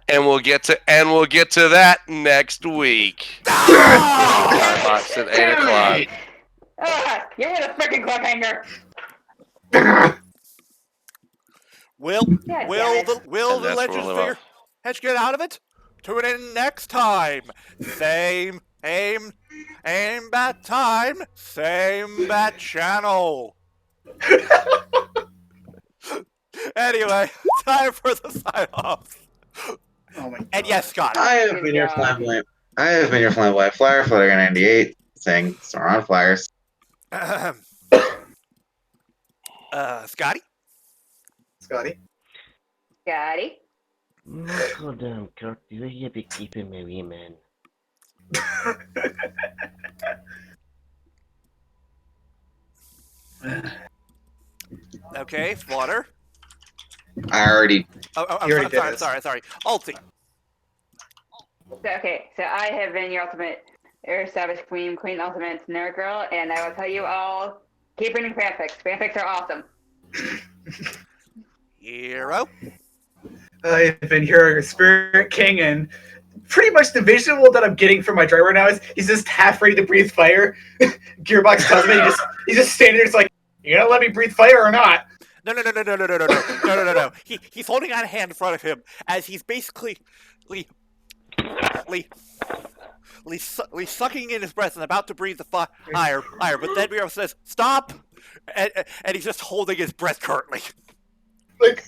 S5: And we'll get to that next week. Box at 8 o'clock.
S3: You're in a freaking cliffhanger.
S1: Will
S3: Yeah,
S1: the
S5: And that's
S1: legends
S5: where we'll
S1: figure Hedge get out of it? Tune in next time. Same aim bat time. Same bat channel. Anyway, time for the sign off.
S4: Oh my God.
S1: And yes, Scott.
S2: I have been your flamboyant. Flyer Flutter 98 saying Star on Flyers.
S1: Scotty?
S4: Scotty.
S3: Scotty.
S6: Goddamn, Kirk, you here be keeping me wee man.
S1: Okay, Flutter.
S2: I already.
S1: I'm sorry. Ulti.
S3: Okay, so I have been your ultimate Air Savage Queen ultimate nerd girl, and I will tell you all, keep reading fanfics. Fanfics are awesome.
S1: Hiiro.
S4: I've been here, Spirit King, and pretty much the visual that I'm getting from my driver now is he's just half ready to breathe fire. Gearbox tells me he's just standing there, it's like, you gonna let me breathe fire or not?
S1: No. He's holding out a hand in front of him as he's basically sucking in his breath and about to breathe the fire. But then Hiiro says, "Stop!" and he's just holding his breath currently.
S4: Like,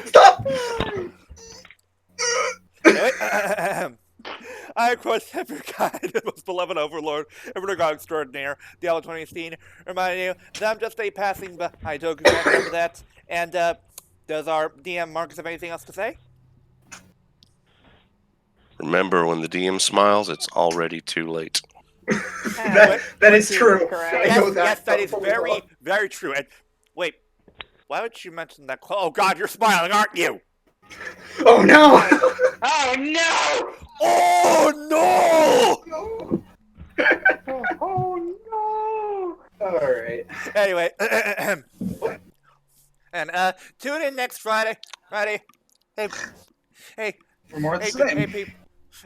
S4: stop!
S1: I, of course, have your guide, most beloved overlord, Evergod extraordinaire, the Diablo 20 scene, reminding you that I'm just a passing by token. Remember that. And does our DM Markus have anything else to say?
S5: Remember, when the DM smiles, it's already too late.
S4: That is true.
S1: Yes, that is very, very true. And wait, why would you mention that? Oh God, you're smiling, aren't you?
S4: Oh no!
S3: Oh no!
S1: Oh no!
S3: Oh no!
S4: Alright.
S1: Anyway, and tune in next Friday. Hey,
S4: For more of the same.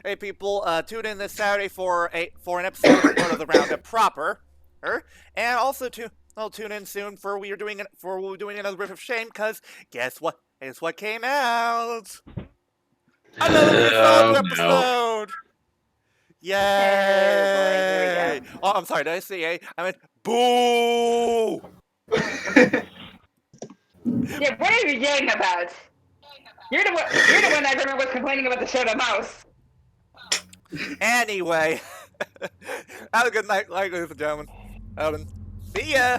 S1: Hey people, tune in this Saturday for an episode of the Roundup proper, and also tune in soon for we're doing another Riff of Shame, because guess what? Guess what came out? Another episode! Yay!
S3: Boy,
S1: Oh, I'm sorry, did I say yay? I meant boo!
S3: Yeah, what are you yelling about? You're the one I remember was complaining about the show The Mouse.
S1: Anyway, have a good night, ladies and gentlemen. See ya!